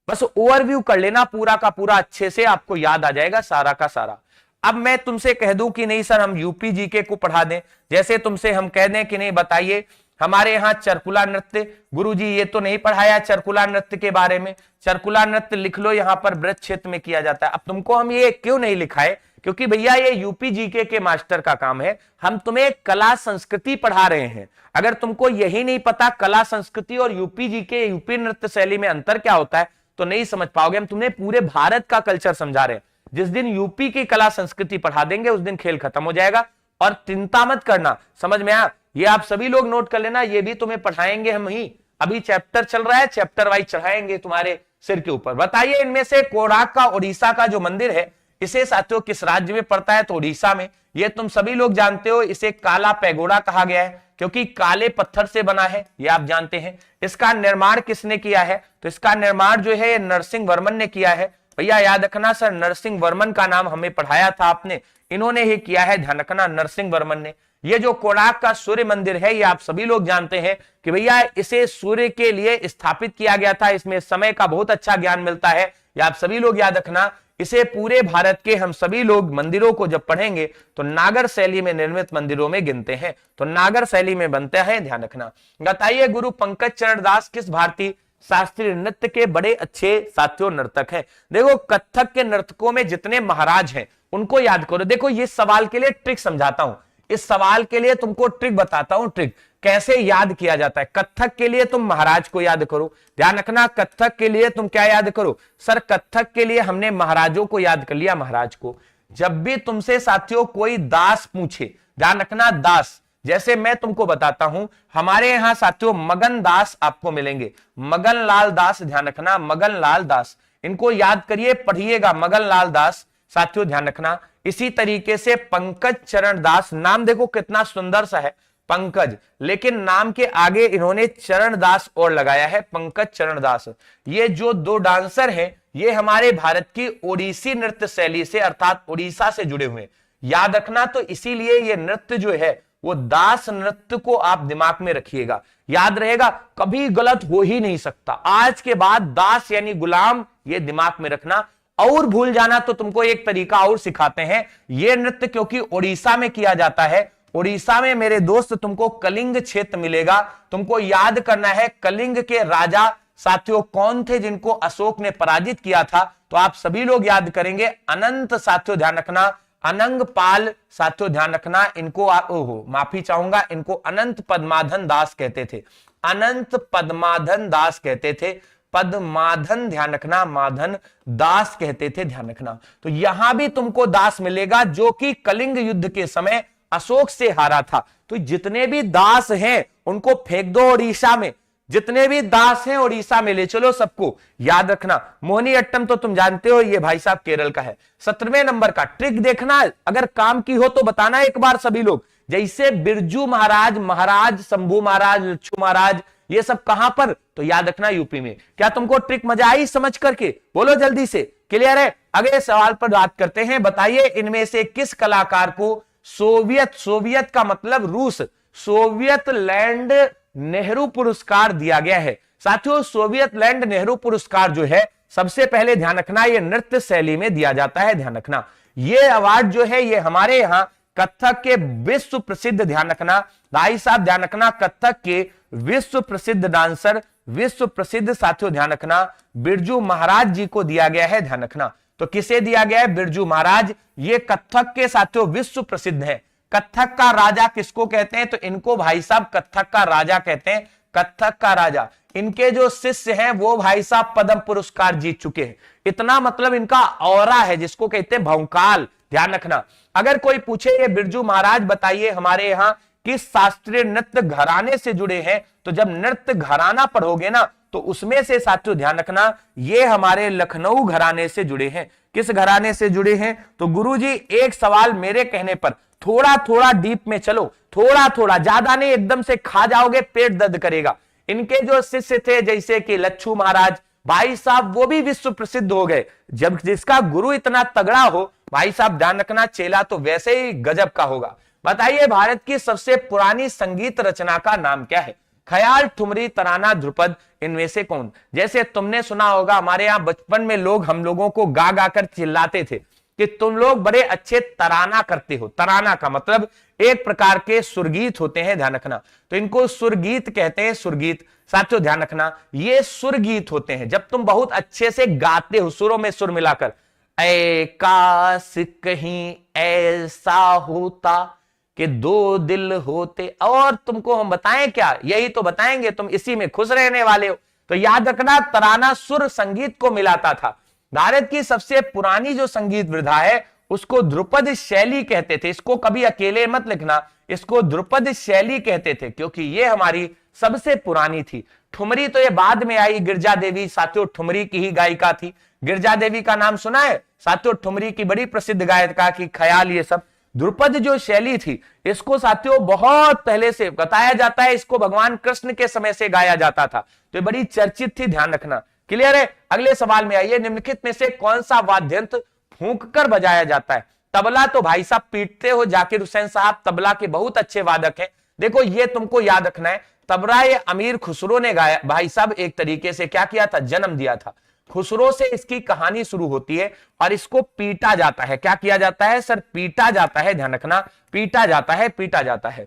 बस ओवरव्यू कर लेना पूरा का पूरा, अच्छे से आपको याद आ जाएगा सारा का सारा। अब मैं तुमसे कह दूं कि नहीं सर हम यूपी जीके को पढ़ा दें, जैसे तुमसे हम कह दें कि नहीं बताइए हमारे यहाँ चरकुला नृत्य, गुरुजी ये तो नहीं पढ़ाया चरकुला नृत्य के बारे में, चरकुला नृत्य लिख लो यहाँ पर ब्रज क्षेत्र में किया जाता है। अब तुमको हम ये क्यों नहीं लिखाए, क्योंकि भैया ये यूपी जीके के मास्टर का काम है, हम तुम्हें कला संस्कृति पढ़ा रहे हैं। अगर तुमको यही नहीं पता कला संस्कृति और यूपी जीके यूपी नृत्य शैली में अंतर क्या होता है, तो नहीं समझ पाओगे। हम तुम्हें पूरे भारत का कल्चर समझा रहे हैं। जिस दिन यूपी की कला संस्कृति पढ़ा देंगे उस दिन खेल खत्म हो जाएगा, और चिंता मत करना, समझ में आया, ये आप सभी लोग नोट कर लेना, ये भी तुम्हें पढ़ाएंगे हम ही, अभी चैप्टर चल रहा है, चैप्टर वाइज चढ़ाएंगे तुम्हारे सिर के ऊपर। बताइए इनमें से कोणार्क का उड़ीसा का जो मंदिर है, इसे साथियों किस राज्य में पड़ता है, तो उड़ीसा में। ये तुम सभी लोग जानते हो, इसे काला पैगोडा कहा गया है क्योंकि काले पत्थर से बना है, ये आप जानते हैं। इसका निर्माण किसने किया है, तो इसका निर्माण जो है नरसिंह वर्मन ने किया है। भैया याद रखना सर नरसिंह वर्मन का नाम हमें पढ़ाया था आपने, इन्होंने ही किया है, ध्यान रखना नरसिंह वर्मन ने। ये जो कोणार्क का सूर्य मंदिर है ये आप सभी लोग जानते हैं कि भैया इसे सूर्य के लिए स्थापित किया गया था, इसमें समय का बहुत अच्छा ज्ञान मिलता है, ये आप सभी लोग याद रखना। इसे पूरे भारत के हम सभी लोग मंदिरों को जब पढ़ेंगे तो नागर शैली में निर्मित मंदिरों में गिनते हैं, तो नागर शैली में बनता है, ध्यान रखना। बताइए गुरु पंकज चरण दास किस भारतीय शास्त्रीय नृत्य के बड़े अच्छे साथियों नर्तक हैं? देखो कथक के नर्तकों में जितने महाराज हैं उनको याद करो। देखो ये सवाल के लिए ट्रिक समझाता हूं, इस सवाल के लिए तुमको ट्रिक बताता हूं, ट्रिक कैसे याद किया जाता है। कथक के लिए तुम महाराज को याद करो, ध्यान रखना। कथक के लिए तुम क्या याद करो? सर कथक के लिए हमने महाराजों को याद कर लिया, महाराज को। जब भी तुमसे साथियों कोई दास पूछे, ध्यान रखना दास, जैसे मैं तुमको बताता हूं हमारे यहां साथियों मगन दास आपको मिलेंगे, मगन लाल दास, ध्यान रखना मगन लाल दास, इनको याद करिए, पढ़िएगा मगन लाल दास साथियों, ध्यान रखना। इसी तरीके से पंकज चरण दास, नाम देखो कितना सुंदर सा है पंकज, लेकिन नाम के आगे इन्होंने चरण दास और लगाया है, पंकज चरण दास। ये जो दो डांसर हैं ये हमारे भारत की ओडिसी नृत्य शैली से अर्थात उड़ीसा से जुड़े हुए, याद रखना। तो इसीलिए ये नृत्य जो है वो दास नृत्य को आप दिमाग में रखिएगा, याद रहेगा, कभी गलत हो ही नहीं सकता। आज के बाद दास यानी गुलाम, ये दिमाग में रखना। और भूल जाना तो तुमको एक तरीका और सिखाते हैं। ये नृत्य क्योंकि उड़ीसा में किया जाता है, उड़ीसा में मेरे दोस्त तुमको कलिंग क्षेत्र मिलेगा, तुमको याद करना है कलिंग के राजा साथियों कौन थे जिनको अशोक ने पराजित किया था। तो आप सभी लोग याद करेंगे अनंत साथियों, ध्यान रखना, अनंग पाल साथियों, ध्यान रखना। इनको ओहो माफी चाहूंगा, इनको अनंत पद्माधन दास कहते थे, अनंत पद्माधन दास कहते थे, पद्माधन, ध्यान रखना, माधन दास कहते थे, ध्यान रखना। तो यहां भी तुमको दास मिलेगा जो कि कलिंग युद्ध के समय अशोक से हारा था। तो जितने भी दास हैं उनको फेंक दो उड़ीसा में, जितने भी दास हैं उड़ीसा में ले चलो सबको, याद रखना। मोहिनी अट्टम तो तुम जानते हो ये भाई साहब केरल का है। 17वें नंबर का ट्रिक देखना, अगर काम की हो तो बताना एक बार सभी लोग। जैसे बिरजू महाराज, महाराज शंभू महाराज, लच्छू महाराज, ये सब कहां पर? तो याद रखना यूपी में। क्या तुमको ट्रिक मजा आई समझ करके? बोलो जल्दी से, क्लियर है? अगले सवाल पर बात करते हैं। बताइए इनमें से किस कलाकार को सोवियत, सोवियत का मतलब रूस, सोवियत लैंड नेहरू पुरस्कार दिया गया है? साथियों सोवियत लैंड नेहरू पुरस्कार जो है सबसे पहले ध्यान रखना ये नृत्य शैली में दिया जाता है, ध्यान रखना। ये अवार्ड जो है ये हमारे यहां कथक के विश्व प्रसिद्ध, ध्यान रखना भाई साहब, ध्यान रखना, कथक के विश्व प्रसिद्ध डांसर, विश्व प्रसिद्ध साथियों, ध्यान रखना, बिरजू महाराज जी को दिया गया है, ध्यान रखना। तो किसे दिया गया है? बिरजू महाराज। ये कथक के साथियों विश्व प्रसिद्ध है। कथक का राजा किसको कहते हैं? तो इनको भाई साहब कथक का राजा कहते हैं, कथक का राजा। इनके जो शिष्य हैं वो भाई साहब पद्म पुरस्कार जीत चुके हैं। इतना मतलब इनका ऑरा है जिसको कहते हैं भौकाल, ध्यान रखना। अगर कोई पूछे ये बिरजू महाराज बताइए हमारे यहाँ किस शास्त्रीय नृत्य घराने से जुड़े हैं, तो जब नृत्य घराना पढ़ोगे ना तो उसमें से साथियों ध्यान रखना ये हमारे लखनऊ घराने से जुड़े हैं। किस घराने से जुड़े हैं? तो गुरुजी एक सवाल मेरे कहने पर थोड़ा थोड़ा डीप में चलो, थोड़ा थोड़ा, ज्यादा नहीं, एकदम से खा जाओगे पेट दर्द करेगा। इनके जो शिष्य थे जैसे कि लच्छू महाराज भाई साहब वो भी विश्व प्रसिद्ध हो गए। जब जिसका गुरु इतना तगड़ा हो भाई साहब ध्यान रखना चेला तो वैसे ही गजब का होगा। बताइए भारत की सबसे पुरानी संगीत रचना का नाम क्या है? ख्याल, ठुमरी, तराना, ध्रुपद, इनमें से कौन? जैसे तुमने सुना होगा हमारे यहाँ बचपन में लोग हम लोगों को गा गा कर चिल्लाते थे कि तुम लोग बड़े अच्छे तराना करते हो। तराना का मतलब एक प्रकार के सुरगीत होते हैं, ध्यान रखना। तो इनको सुरगीत कहते हैं, सुरगीत साथियों ध्यान रखना। ये सुरगीत होते हैं जब तुम बहुत अच्छे से गाते हो, सुरों में सुर मिलाकर। ऐ काश कहीं ऐसा होता कि दो दिल होते, और तुमको हम बताएं क्या? यही तो बताएंगे, तुम इसी में खुश रहने वाले हो। तो याद रखना तराना सुर संगीत को मिलाता था। भारत की सबसे पुरानी जो संगीत विधा है उसको ध्रुपद शैली कहते थे। इसको कभी अकेले मत लिखना, इसको ध्रुपद शैली कहते थे क्योंकि ये हमारी सबसे पुरानी थी। ठुमरी तो ये बाद में आई, गिरजा देवी साथियों ठुमरी की ही गायिका थी। गिरजा देवी का नाम सुना है साथियों? ठुमरी की बड़ी प्रसिद्ध गायिका की ख्याल, ये सब। ध्रुपद जो शैली थी इसको साथियों बहुत पहले से बताया जाता है, इसको भगवान कृष्ण के समय से गाया जाता था, तो ये बड़ी चर्चित थी, ध्यान रखना। क्लियर है? अगले सवाल में आइए, निम्नलिखित में से कौन सा वाद्य यंत्र फूंक कर बजाया जाता है? तबला तो भाई साहब पीटते हो, जाकिर हुसैन साहब तबला के बहुत अच्छे वादक हैं। देखो ये तुमको याद रखना है, तबला ये अमीर खुसरो ने गाया भाई साहब, एक तरीके से क्या किया था, जन्म दिया था। खुसरो से इसकी कहानी शुरू होती है और इसको पीटा जाता है। क्या किया जाता है सर? पीटा जाता है, ध्यान रखना, पीटा जाता है, पीटा जाता है।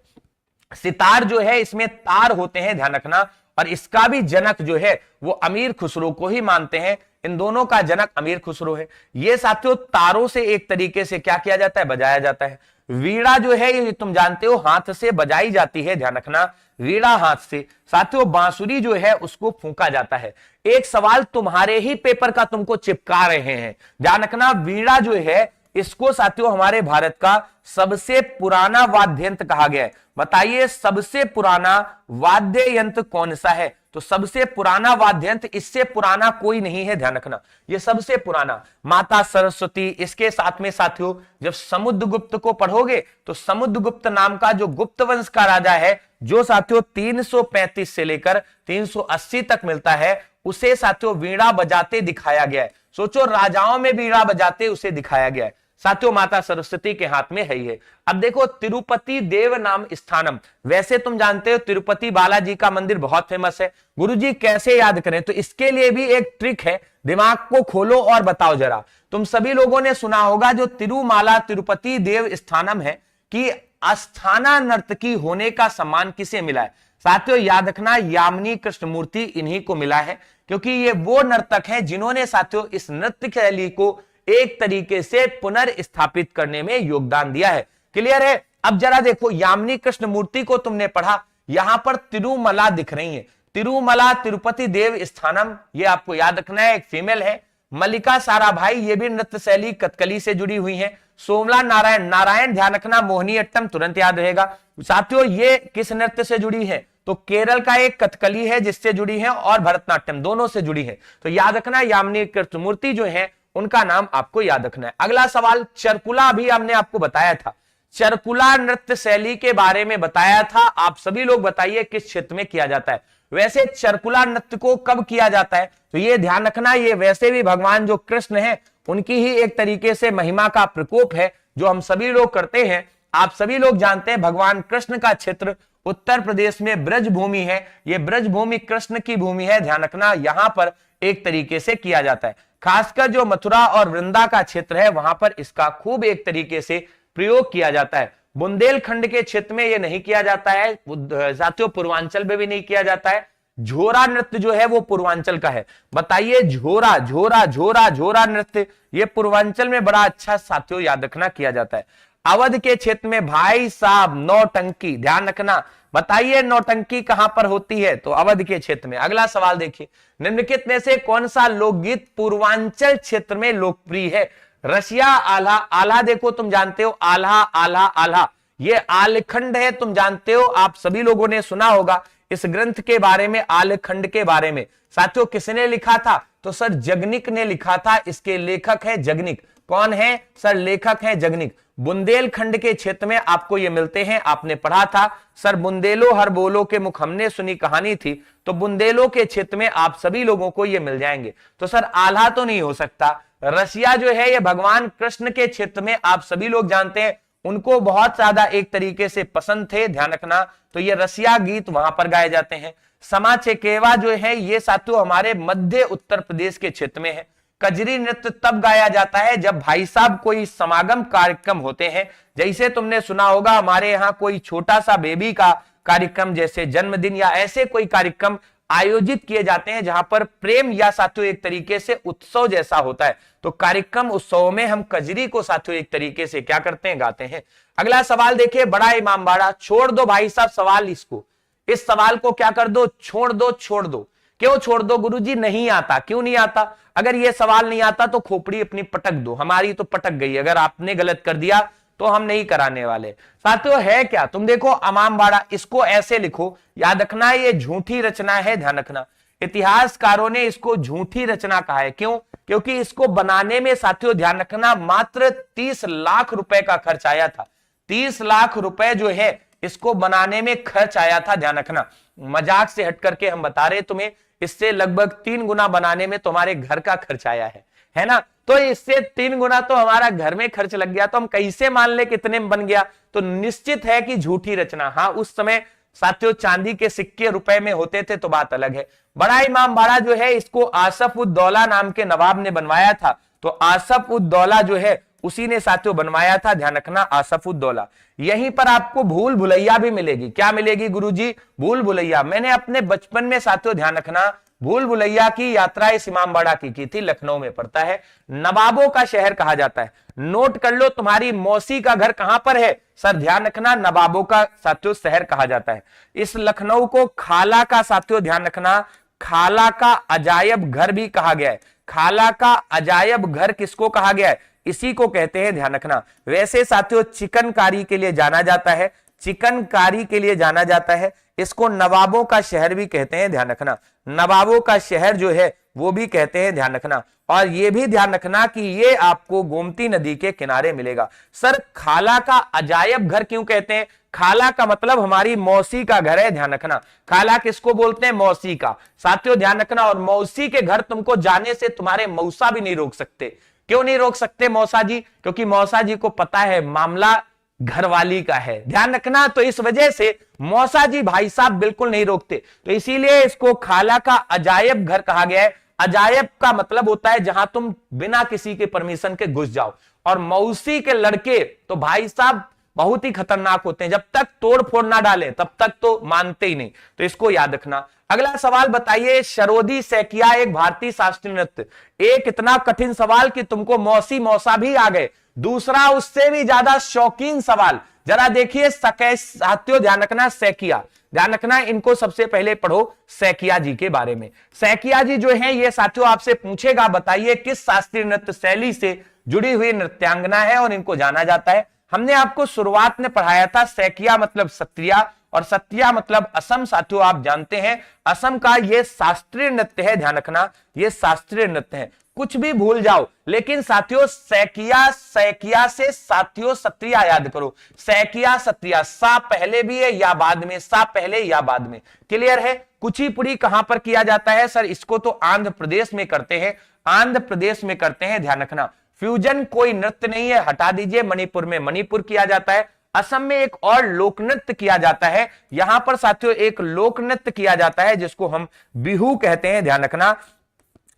सितार जो है इसमें तार होते हैं, ध्यान रखना, और इसका भी जनक जो है वो अमीर खुसरो को ही मानते हैं। इन दोनों का जनक अमीर खुसरो है। ये साथियों तारों से एक तरीके से क्या किया जाता है? बजाया जाता है। वीणा जो है ये तुम जानते हो हाथ से बजाई जाती है, ध्यान रखना, वीणा हाथ से। साथियों बांसुरी जो है उसको फूंका जाता है। एक सवाल तुम्हारे ही पेपर का तुमको चिपका रहे हैं, ध्यान रखना, वीणा जो है इसको साथियों हमारे भारत का सबसे पुराना वाद्य यंत्र कहा गया है। बताइए सबसे पुराना वाद्य यंत्र कौन सा है? तो सबसे पुराना वाद्य यंत्र, इससे पुराना कोई नहीं है, ध्यान रखना, ये सबसे पुराना माता सरस्वती। इसके साथ में साथियों जब समुद्रगुप्त को पढ़ोगे तो समुद्रगुप्त नाम का जो गुप्त वंश का राजा है, जो साथियों 335 से लेकर 380 तक मिलता है, उसे साथियों वीणा बजाते दिखाया गया है। सोचो राजाओं में वीणा बजाते उसे दिखाया गया है। साथियों माता सरस्वती के हाथ में है ये। अब देखो तिरुपति देव नाम स्थानम, वैसे तुम जानते हो तिरुपति बालाजी का मंदिर बहुत फेमस है। गुरुजी कैसे याद करें? तो इसके लिए भी एक ट्रिक है, दिमाग को खोलो और बताओ जरा। तुम सभी लोगों ने सुना होगा जो तिरुमाला तिरुपति देव स्थानम है कि अस्थाना नर्तकी होने का सम्मान किसे मिला है? साथियों याद रखना यामिनी कृष्णमूर्ति इन्हीं को मिला है, क्योंकि ये वो नर्तक हैं जिन्होंने साथियों इस नृत्य शैली को एक तरीके से पुनर्स्थापित करने में योगदान दिया है। क्लियर है? अब जरा देखो यामिनी कृष्णमूर्ति को तुमने पढ़ा, यहां पर तिरुमला दिख रही है, तिरुमला तिरुपति देव स्थानम, ये आपको याद रखना है, एक फीमेल है। मल्लिका साराभाई ये भी नृत्य शैली कथकली से जुड़ी हुई है। सोमला नारायण, नारायण ध्यान रखना, मोहिनीअट्टम तुरंत याद रहेगा। साथियों ये किस नृत्य से जुड़ी है? तो केरल का एक कथकली है जिससे जुड़ी है, और भरतनाट्यम दोनों से जुड़ी है। तो याद रखना यामिनी कृष्णमूर्ति जो है उनका नाम आपको याद रखना है। अगला सवाल, चरकुला अभी हमने आपको बताया था, चरकुला नृत्य शैली के बारे में बताया था। आप सभी लोग बताइए किस क्षेत्र में किया जाता है? वैसे चरकुला नृत्य को कब किया जाता है? तो ये ध्यान रखना, ये वैसे भी भगवान जो कृष्ण है उनकी ही एक तरीके से महिमा का प्रकोप है जो हम सभी लोग करते हैं। आप सभी लोग जानते हैं भगवान कृष्ण का क्षेत्र उत्तर प्रदेश में ब्रज भूमि है, ये ब्रज भूमि कृष्ण की भूमि है, ध्यान रखना, यहां पर एक तरीके से किया जाता है। खासकर जो मथुरा और वृंदा का क्षेत्र है वहां पर इसका खूब एक तरीके से प्रयोग किया जाता है। बुंदेलखंड के क्षेत्र में यह नहीं किया जाता है साथियों, पूर्वांचल में भी नहीं किया जाता है। झोरा नृत्य जो है वो पूर्वांचल का है। बताइए झोरा झोरा झोरा झोरा नृत्य ये पूर्वांचल में बड़ा अच्छा साथियों याद रखना किया जाता है। अवध के क्षेत्र में भाई साहब नौटंकी, ध्यान रखना, बताइए नौटंकी कहां पर होती है? तो अवध के क्षेत्र में। अगला सवाल देखिए, निम्नलिखित में से कौन सा लोकगीत पूर्वांचल क्षेत्र में लोकप्रिय है? रसिया आल्हा, आल्हा देखो तुम जानते हो, आल्हा आल्हा आल्हा, ये आलखंड है, तुम जानते हो, आप सभी लोगों ने सुना होगा इस ग्रंथ के बारे में, आलखंड के बारे में। साथियों किसने लिखा था? तो सर जगनिक ने लिखा था। इसके लेखक है जगनिक। कौन है सर? लेखक है जगनिक। बुंदेलखंड के क्षेत्र में आपको ये मिलते हैं, आपने पढ़ा था सर बुंदेलो हर बोलो के मुख, हमने सुनी कहानी थी। तो बुंदेलो के क्षेत्र में आप सभी लोगों को ये मिल जाएंगे। तो सर आल्हा तो नहीं हो सकता। रसिया जो है ये भगवान कृष्ण के क्षेत्र में आप सभी लोग जानते हैं, उनको बहुत ज्यादा एक तरीके से पसंद थे, ध्यान रखना, तो ये रसिया गीत वहां पर गाए जाते हैं। समा चेकेवा जो है ये साथियों हमारे मध्य उत्तर प्रदेश के क्षेत्र में है। कजरी नृत्य तब गाया जाता है जब भाई साहब कोई समागम कार्यक्रम होते हैं, जैसे तुमने सुना होगा हमारे यहाँ कोई छोटा सा बेबी का कार्यक्रम, जैसे जन्मदिन या ऐसे कोई कार्यक्रम आयोजित किए जाते हैं जहां पर प्रेम या साथियों एक तरीके से उत्सव जैसा होता है, तो कार्यक्रम उत्सव में हम कजरी को साथियों एक तरीके से क्या करते हैं? गाते हैं। अगला सवाल देखिए, बड़ा इमामबाड़ा, छोड़ दो भाई साहब सवाल, इसको इस सवाल को क्या कर दो? छोड़ दो, छोड़ दो। क्यों छोड़ दो गुरुजी? नहीं आता। क्यों नहीं आता? अगर ये सवाल नहीं आता तो खोपड़ी अपनी पटक दो, हमारी तो पटक गई, अगर आपने गलत कर दिया तो हम नहीं कराने वाले। साथियों है क्या? तुम देखो इमामबाड़ा, इसको ऐसे लिखो, याद रखना ये झूठी रचना है, ध्यान रखना, इतिहासकारों ने इसको झूठी रचना कहा है। क्यों? क्योंकि इसको बनाने में साथियों ध्यान रखना मात्र 30 लाख रुपए का खर्च आया था। 30 लाख रुपए जो है इसको बनाने में खर्च आया था, ध्यान रखना, मजाक से हट करके हम बता रहे तुम्हें, इससे लगभग 3 गुना बनाने में तुम्हारे घर का खर्च आया है ना? तो इससे 3 गुना तो हमारा घर में खर्च लग गया, तो हम कैसे मान ले कितने में बन गया? तो निश्चित है कि झूठी रचना। हाँ उस समय साथियों चांदी के सिक्के रुपए में होते थे तो बात अलग है। बड़ा इमाम बाड़ा जो है इसको आसफ उद दौला नाम के नवाब ने बनवाया था। तो आसफ उद दौला जो है उसी ने साथियों बनवाया था, ध्यान रखना, आसफ उद दौला। यहीं पर आपको भूल भुलैया भी मिलेगी। क्या मिलेगी गुरुजी? भूल भुलैया। मैंने अपने बचपन में साथियों ध्यान रखना भूल भुलैया की यात्रा इस इमामबाड़ा की थी, लखनऊ में पड़ता है, नवाबों का शहर कहा जाता है। नोट कर लो, तुम्हारी मौसी का घर कहां पर है? सर ध्यान रखना, नवाबों का साथियों शहर कहा जाता है। इस लखनऊ को खाला का साथियों ध्यान रखना, खाला का अजायब घर भी कहा गया है। खाला का अजायब घर किसको कहा गया है? इसी को कहते हैं, ध्यान रखना। वैसे साथियों चिकनकारी के लिए जाना जाता है, चिकनकारी के लिए जाना जाता है। इसको नवाबों का शहर भी कहते हैं, ध्यान रखना, नवाबों का शहर जो है वो भी कहते हैं, ध्यान रखना। और ये भी ध्यान रखना कि ये आपको गोमती नदी के किनारे मिलेगा। सर खाला का अजायब घर क्यों कहते हैं? खाला का मतलब हमारी मौसी का घर है, ध्यान रखना। खाला किसको बोलते हैं? मौसी का। साथियों ध्यान रखना, और मौसी के घर तुमको जाने से तुम्हारे मौसा भी नहीं रोक सकते। क्यों नहीं रोक सकते मौसा जी? क्योंकि मौसा जी को पता है मामला घरवाली का है, ध्यान रखना। तो इस वजह से मौसा जी भाई साहब बिल्कुल नहीं रोकते, तो इसीलिए इसको खाला का अजायब घर कहा गया है। अजायब का मतलब होता है जहां तुम बिना किसी के परमिशन के घुस जाओ। और मौसी के लड़के तो भाई साहब बहुत ही खतरनाक होते हैं, जब तक तोड़ फोड़ ना डालें तब तक तो मानते ही नहीं, तो इसको याद रखना। अगला सवाल बताइए, शरोदी सैकिया एक भारतीय शास्त्रीय नृत्य। एक इतना कठिन सवाल कि तुमको मौसी मौसा भी आ गए। दूसरा उससे भी ज्यादा शौकीन सवाल, जरा देखिए साथियों ध्यान रखना, सैकिया, ध्यान रखना, इनको सबसे पहले पढ़ो सैकिया जी के बारे में। सैकिया जी जो है ये साथियों आपसे पूछेगा, बताइए किस शास्त्रीय नृत्य शैली से जुड़ी हुई नृत्यांगना है और इनको जाना जाता है। हमने आपको शुरुआत में पढ़ाया था सैकिया मतलब सत्रिया और सत्रिया मतलब असम। साथियों आप जानते हैं असम का ये शास्त्रीय नृत्य है, ध्यान रखना, ये शास्त्रीय नृत्य है। कुछ भी भूल जाओ लेकिन साथियों सैकिया, सैकिया से साथियों सत्रिया याद करो। सैकिया सत्रिया, सा पहले भी है या बाद में? सा पहले या बाद में? क्लियर है। कुचिपुड़ी कहां पर किया जाता है? सर इसको तो आंध्र प्रदेश में करते हैं, आंध्र प्रदेश में करते हैं, ध्यान रखना। फ्यूजन कोई नृत्य नहीं है, हटा दीजिए, मणिपुर में मणिपुर किया जाता है। असम में एक और लोक नृत्य किया जाता है, यहां पर साथियों एक लोक नृत्य किया जाता है जिसको हम बिहू कहते हैं, ध्यान रखना।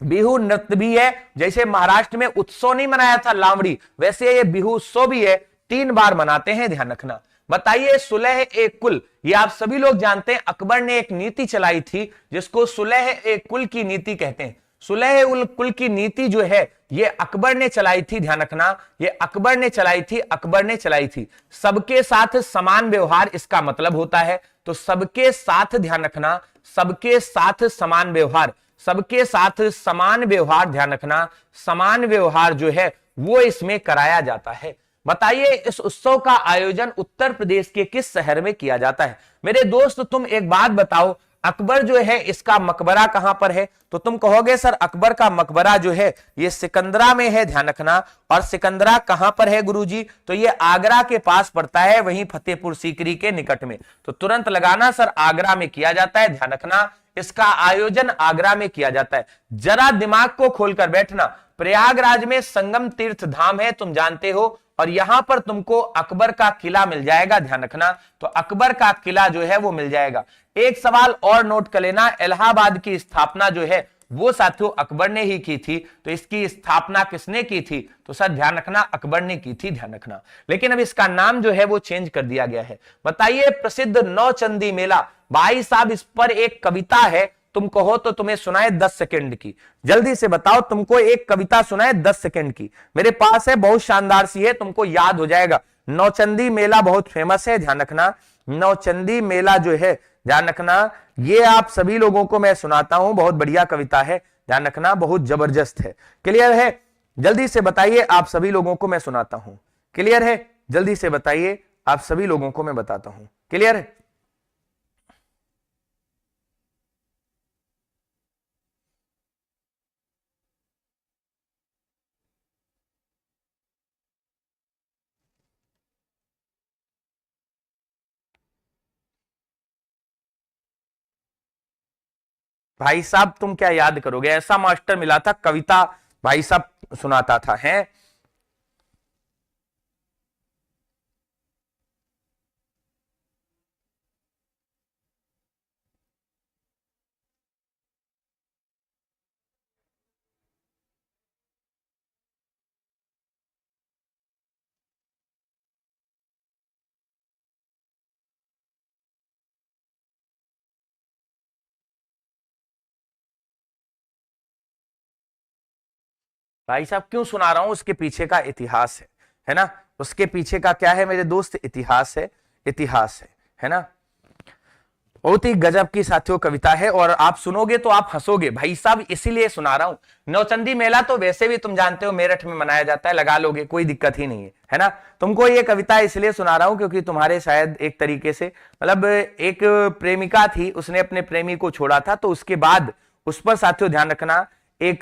बिहू नृत्य भी है, जैसे महाराष्ट्र में उत्सव नहीं मनाया था लावड़ी, वैसे ये बिहू उत्सव भी है, 3 बार मनाते हैं, ध्यान रखना। बताइए सुलह ए कुल, ये आप सभी लोग जानते हैं अकबर ने एक नीति चलाई थी जिसको सुलह ए कुल की नीति कहते हैं। सुलह उल कुल की नीति जो है ये अकबर ने चलाई थी, ध्यान रखना, ये अकबर ने चलाई थी, अकबर ने चलाई थी। सबके साथ समान व्यवहार इसका मतलब होता है, तो सबके साथ ध्यान रखना, सबके साथ समान व्यवहार, सबके साथ समान व्यवहार, ध्यान रखना, समान व्यवहार जो है वो इसमें कराया जाता है। बताइए इस उत्सव का आयोजन उत्तर प्रदेश के किस शहर में किया जाता है? मेरे दोस्त तुम एक बात बताओ, अकबर जो है इसका मकबरा कहां पर है? तो तुम कहोगे सर अकबर का मकबरा जो है ये सिकंदरा में है, ध्यान रखना। और सिकंदरा कहां पर है गुरुजी? तो ये आगरा के पास पड़ता है, वहीं फतेहपुर सीकरी के निकट में। तो तुरंत लगाना सर आगरा में किया जाता है, ध्यान रखना, इसका आयोजन आगरा में किया जाता है। जरा दिमाग को खोलकर बैठना, प्रयागराज में संगम तीर्थ धाम है, तुम जानते हो, और यहां पर तुमको अकबर का किला मिल जाएगा, ध्यान रखना। तो अकबर का किला जो है वो मिल जाएगा। एक सवाल और नोट कर लेना, इलाहाबाद की स्थापना जो है वो साथियों अकबर ने ही की थी, तो इसकी स्थापना किसने की थी? तो सर ध्यान रखना अकबर ने की थी, ध्यान रखना। लेकिन अब इसका नाम जो है वो चेंज कर दिया गया है। बताइए प्रसिद्ध नौचंदी मेला, भाई साहब इस पर एक कविता है, तुम कहो तो तुम्हें सुनाए 10 सेकंड की, जल्दी से बताओ, तुमको एक कविता सुनाए 10 सेकंड की, मेरे पास है, बहुत शानदार सी है, तुमको याद हो जाएगा। नौचंदी मेला बहुत फेमस है, ध्यान रखना, नौचंदी मेला जो है ध्यान रखना, ये आप सभी लोगों को मैं सुनाता हूं, बहुत बढ़िया कविता है, ध्यान रखना, बहुत जबरदस्त है। क्लियर है? जल्दी से बताइए, आप सभी लोगों को मैं सुनाता हूं। क्लियर है? जल्दी से बताइए, आप सभी लोगों को मैं बताता हूं। क्लियर है? भाई साहब तुम क्या याद करोगे, ऐसा मास्टर मिला था, कविता भाई साहब सुनाता था, है? भाई साहब क्यों सुना रहा हूं, उसके पीछे का इतिहास है ना, उसके पीछे का क्या है मेरे दोस्त, इतिहास है ना। बहुत ही गजब की साथियों कविता है, और आप सुनोगे तो आप हंसोगे भाई साहब, इसीलिए सुना रहा हूं। नौचंदी मेला तो वैसे भी तुम जानते हो मेरठ में मनाया जाता है, लगा लोगे, कोई दिक्कत ही नहीं है ना। तुमको ये कविता इसलिए सुना रहा हूं क्योंकि तुम्हारे शायद एक तरीके से मतलब एक प्रेमिका थी, उसने अपने प्रेमी को छोड़ा था, तो उसके बाद उस पर साथियों ध्यान रखना, एक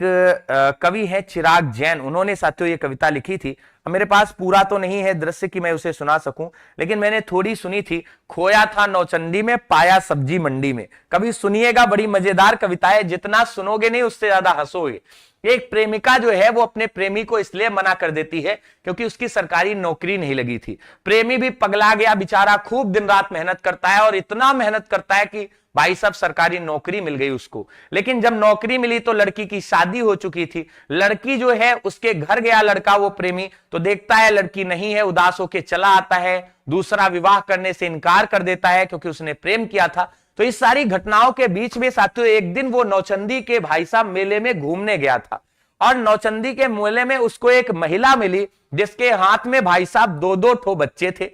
कवि है चिराग जैन, उन्होंने साथियों ये कविता लिखी थी। मेरे पास पूरा तो नहीं है दृश्य कि मैं उसे सुना सकूं, लेकिन मैंने थोड़ी सुनी थी। खोया था नौचंदी में, पाया सब्जी मंडी में। कभी सुनिएगा, बड़ी मजेदार कविता है, जितना सुनोगे नहीं उससे ज्यादा हंसोगे। एक प्रेमिका जो है वो अपने प्रेमी को इसलिए मना कर देती है क्योंकि उसकी सरकारी नौकरी नहीं लगी थी। प्रेमी भी पगला गया बेचारा, खूब दिन रात मेहनत करता है, और इतना मेहनत करता है कि भाई साहब सरकारी नौकरी मिल गई उसको। लेकिन जब नौकरी मिली तो लड़की की शादी हो चुकी थी। लड़की जो है उसके घर गया लड़का, वो प्रेमी, तो देखता है लड़की नहीं है, उदास होकर चला आता है, दूसरा विवाह करने से इनकार कर देता है क्योंकि उसने प्रेम किया था। तो इस सारी घटनाओं के बीच में साथियों एक दिन वो नौचंदी के भाई साहब मेले में घूमने गया था, और नौचंदी के मेले में उसको एक महिला मिली जिसके हाथ में भाई साहब दो दो ठो बच्चे थे,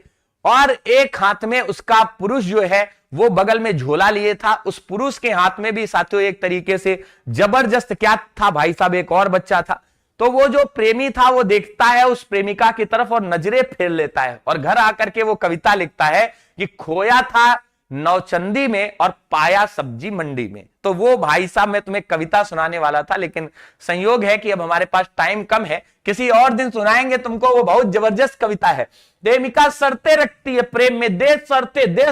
और एक हाथ में उसका पुरुष जो है वो बगल में झोला लिए था। उस पुरुष के हाथ में भी साथियों एक तरीके से जबरदस्त क्या था भाई साहब, एक और बच्चा था। तो वो जो प्रेमी था वो देखता है उस प्रेमिका की तरफ और नजरें फेर लेता है, और घर आकर के वो कविता लिखता है कि खोया था नौचंदी में और पाया सब्जी मंडी में। तो वो भाई साहब मैं तुम्हें कविता सुनाने वाला था, लेकिन संयोग है कि अब हमारे पास टाइम कम है, किसी और दिन सुनाएंगे तुमको। वो बहुत जबरदस्त कविता है। प्रेमिका शर्तें रखती है प्रेम में, दे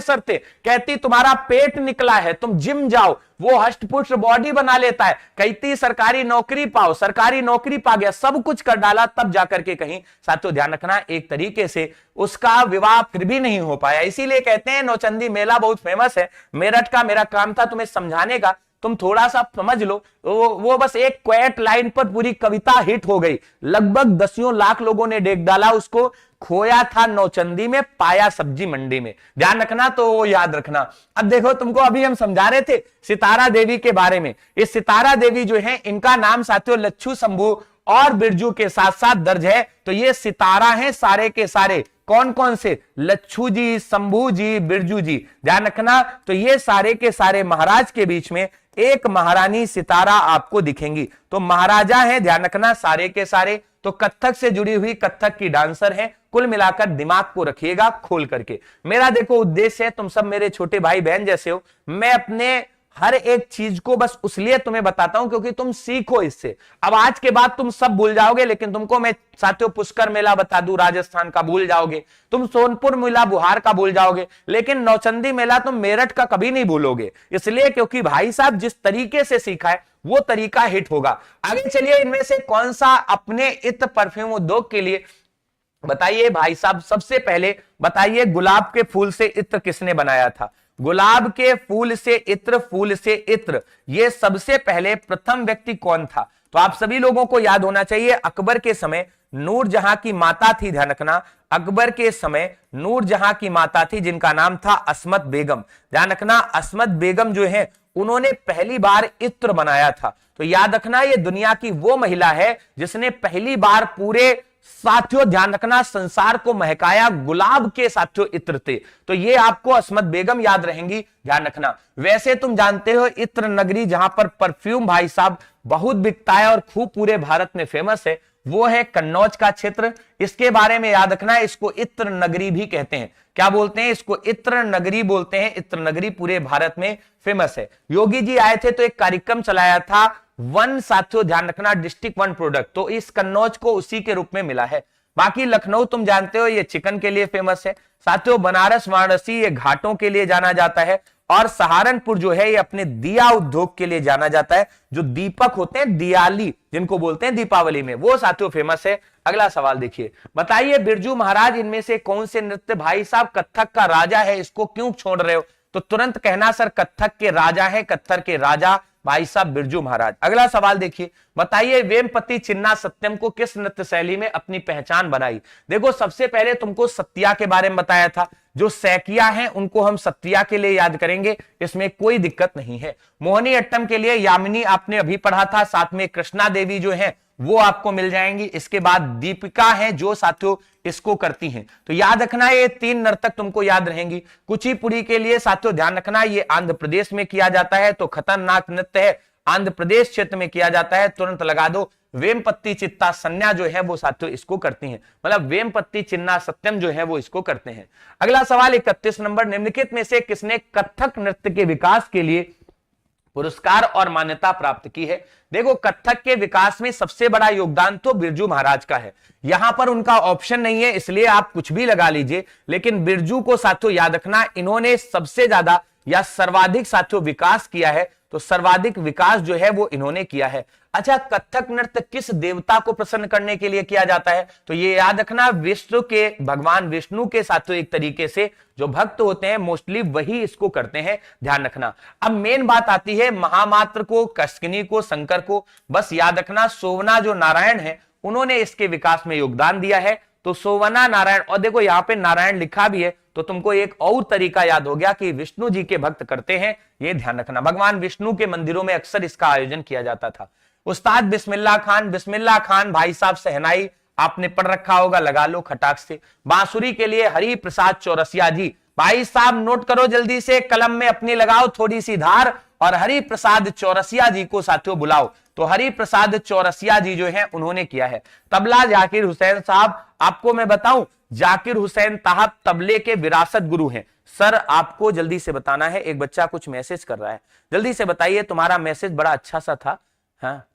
शर्तें, कहती तुम्हारा पेट निकला है तुम जिम जाओ, वो हष्ट पुष्ट बॉडी बना लेता है, कहती सरकारी नौकरी पाओ, सरकारी नौकरी पा गया, सब कुछ कर डाला, तब जाकर के कहीं साथियों ध्यान रखना एक तरीके से उसका विवाह फिर भी नहीं हो पाया। इसीलिए कहते हैं नौचंदी मेला बहुत फेमस है। मेरठ का मेरा काम था तुम्हें समझाने का, तुम थोड़ा सा समझ लो। वो बस एक क्वेट लाइन पर पूरी कविता हिट हो गई, लगभग दसियों लाख लोगों ने देख डाला उसको। खोया था नौचंदी में, पाया सब्जी मंडी में। ध्यान रखना, तो याद रखना। अब देखो तुमको अभी हम समझा रहे थे सितारा देवी के बारे में। इस सितारा देवी जो है इनका नाम साथियों लच्छू, शंभू और बिरजू के साथ साथ दर्ज है। तो ये सितारा हैं सारे के सारे। कौन कौन से? लच्छू जी, शंभू जी, बिरजू जी। ध्यान रखना, तो ये सारे के सारे महाराज के बीच में एक महारानी सितारा आपको दिखेंगी। तो महाराजा है, ध्यान रखना, सारे के सारे। तो कथक से जुड़ी हुई कथक की डांसर है। कुल मिलाकर दिमाग को रखिएगा खोल करके। मेरा देखो उद्देश्य है, तुम सब मेरे छोटे भाई बहन जैसे हो, मैं अपने हर एक चीज को बस उसलिए तुम्हें बताता हूं क्योंकि तुम सीखो इससे। अब आज के बाद तुम सब भूल जाओगे, लेकिन तुमको मैं साथियों पुष्कर मेला बता दूं राजस्थान का, भूल जाओगे। तुम सोनपुर मेला बुहार का भूल जाओगे, लेकिन नौचंदी मेला तुम मेरठ का कभी नहीं भूलोगे। इसलिए क्योंकि भाई साहब जिस तरीके से सीखा है वो तरीका हिट होगा। आगे चलिए, इनमें से कौन सा अपने इत्र परफ्यूम उद्योग के लिए बताइए भाई साहब। सबसे पहले बताइए, गुलाब के फूल से इत्र किसने बनाया था? गुलाब के फूल से इत्र, फूल से इत्र, ये सबसे पहले प्रथम व्यक्ति कौन था? तो आप सभी लोगों को याद होना चाहिए, अकबर के समय नूरजहां की माता थी। ध्यान रखना, अकबर के समय नूरजहां की माता थी जिनका नाम था अस्मत बेगम। ध्यान रखना, अस्मत बेगम जो है उन्होंने पहली बार इत्र बनाया था। तो याद रखना, ये दुनिया की वो महिला है जिसने पहली बार पूरे साथियों ध्यान रखना संसार को महकाया गुलाब के साथियों इत्र थे। तो ये आपको अस्मत बेगम याद रहेंगी, ध्यान रखना। वैसे तुम जानते हो इत्र नगरी जहां पर परफ्यूम भाई साहब बहुत बिकता है और खूब पूरे भारत में फेमस है, वो है कन्नौज का क्षेत्र। इसके बारे में याद रखना, इसको इत्र नगरी भी कहते हैं। क्या बोलते हैं? इसको इत्र नगरी बोलते हैं। इत्र नगरी पूरे भारत में फेमस है। योगी जी आए थे तो एक कार्यक्रम चलाया था, वन साथियों ध्यान रखना, डिस्ट्रिक्ट वन प्रोडक्ट, तो इस कन्नौज को उसी के रूप में मिला है। बाकी लखनऊ तुम जानते हो ये चिकन के लिए फेमस है। साथियों बनारस वाराणसी ये घाटों के लिए जाना जाता है, और सहारनपुर जो है ये अपने दिया उद्योग के लिए जाना जाता है। जो दीपक होते हैं, दियाली जिनको बोलते हैं दीपावली में, वो साथियों फेमस है। अगला सवाल देखिए, बताइए बिरजू महाराज इनमें से कौन से नृत्य भाई साहब कथक का राजा है, इसको क्यों छोड़ रहे हो? तो तुरंत कहना सर कथक के राजा है, कथक के राजा भाई साहब बिरजू महाराज। अगला सवाल देखिए, बताइए वेमपति चिन्ना सत्यम को किस नृत्य शैली में अपनी पहचान बनाई? देखो सबसे पहले तुमको सत्या के बारे में बताया था। जो सैकिया हैं उनको हम सत्या के लिए याद करेंगे, इसमें कोई दिक्कत नहीं है। मोहिनी अट्टम के लिए यामिनी आपने अभी पढ़ा था, साथ में कृष्णा देवी जो है वो आपको मिल जाएंगी। इसके बाद दीपिका है जो साथियों इसको करती हैं। तो याद रखना ये 3 नर्तक तुमको याद रहेंगी। कुचिपुड़ी के लिए साथियों ध्यान रखना ये आंध्र प्रदेश में किया जाता है, तो खतरनाक नृत्य है, आंध्र प्रदेश क्षेत्र में किया जाता है, तुरंत लगा दो। वेमपत्ती चित्ता सन्या जो है वो साथियों इसको करती हैं, मतलब वेमपत्ती चिन्ना सत्यम जो है वो इसको करते हैं। अगला सवाल 31 नंबर, निम्नलिखित में से किसने कथक नृत्य के विकास के लिए पुरस्कार और मान्यता प्राप्त की है? देखो कथक के विकास में सबसे बड़ा योगदान तो बिरजू महाराज का है। यहां पर उनका ऑप्शन नहीं है इसलिए आप कुछ भी लगा लीजिए, लेकिन बिरजू को साथियों याद रखना, इन्होंने सबसे ज्यादा या सर्वाधिक साथियों विकास किया है, तो सर्वाधिक विकास जो है वो इन्होंने किया है। अच्छा, कथक नृत्य किस देवता को प्रसन्न करने के लिए किया जाता है? तो ये याद रखना विष्णु के, भगवान विष्णु के साथियों एक तरीके से जो भक्त होते हैं मोस्टली वही इसको करते हैं, ध्यान रखना। अब मेन बात आती है महामात्र को, कष्किनी को, शंकर को, बस याद रखना सोवना जो नारायण है उन्होंने इसके विकास में योगदान दिया है, तो सोवना नारायण। और देखो यहां पे नारायण लिखा भी है, तो तुमको एक और तरीका याद हो गया कि विष्णु जी के भक्त करते हैं, ये ध्यान रखना। भगवान विष्णु के मंदिरों में अक्सर इसका आयोजन किया जाता था। उस्ताद बिस्मिल्लाह खान, बिस्मिल्लाह खान भाई साहब सहनाई आपने पढ़ रखा होगा, लगा लो खटाक से। बांसुरी के लिए हरि प्रसाद चौरसिया जी, भाई साहब नोट करो जल्दी से, कलम में अपनी लगाओ थोड़ी सी धार, और हरि प्रसाद चौरसिया जी को साथियों बुलाओ। तो हरि प्रसाद चौरसिया जी जो है उन्होंने किया है। तबला जाकिर हुसैन साहब, आपको मैं बताऊं जाकिर हुसैन साहब तबले के विरासत गुरु हैं। सर आपको जल्दी से बताना है, एक बच्चा कुछ मैसेज कर रहा है, जल्दी से बताइए, तुम्हारा मैसेज बड़ा अच्छा सा था। हाँ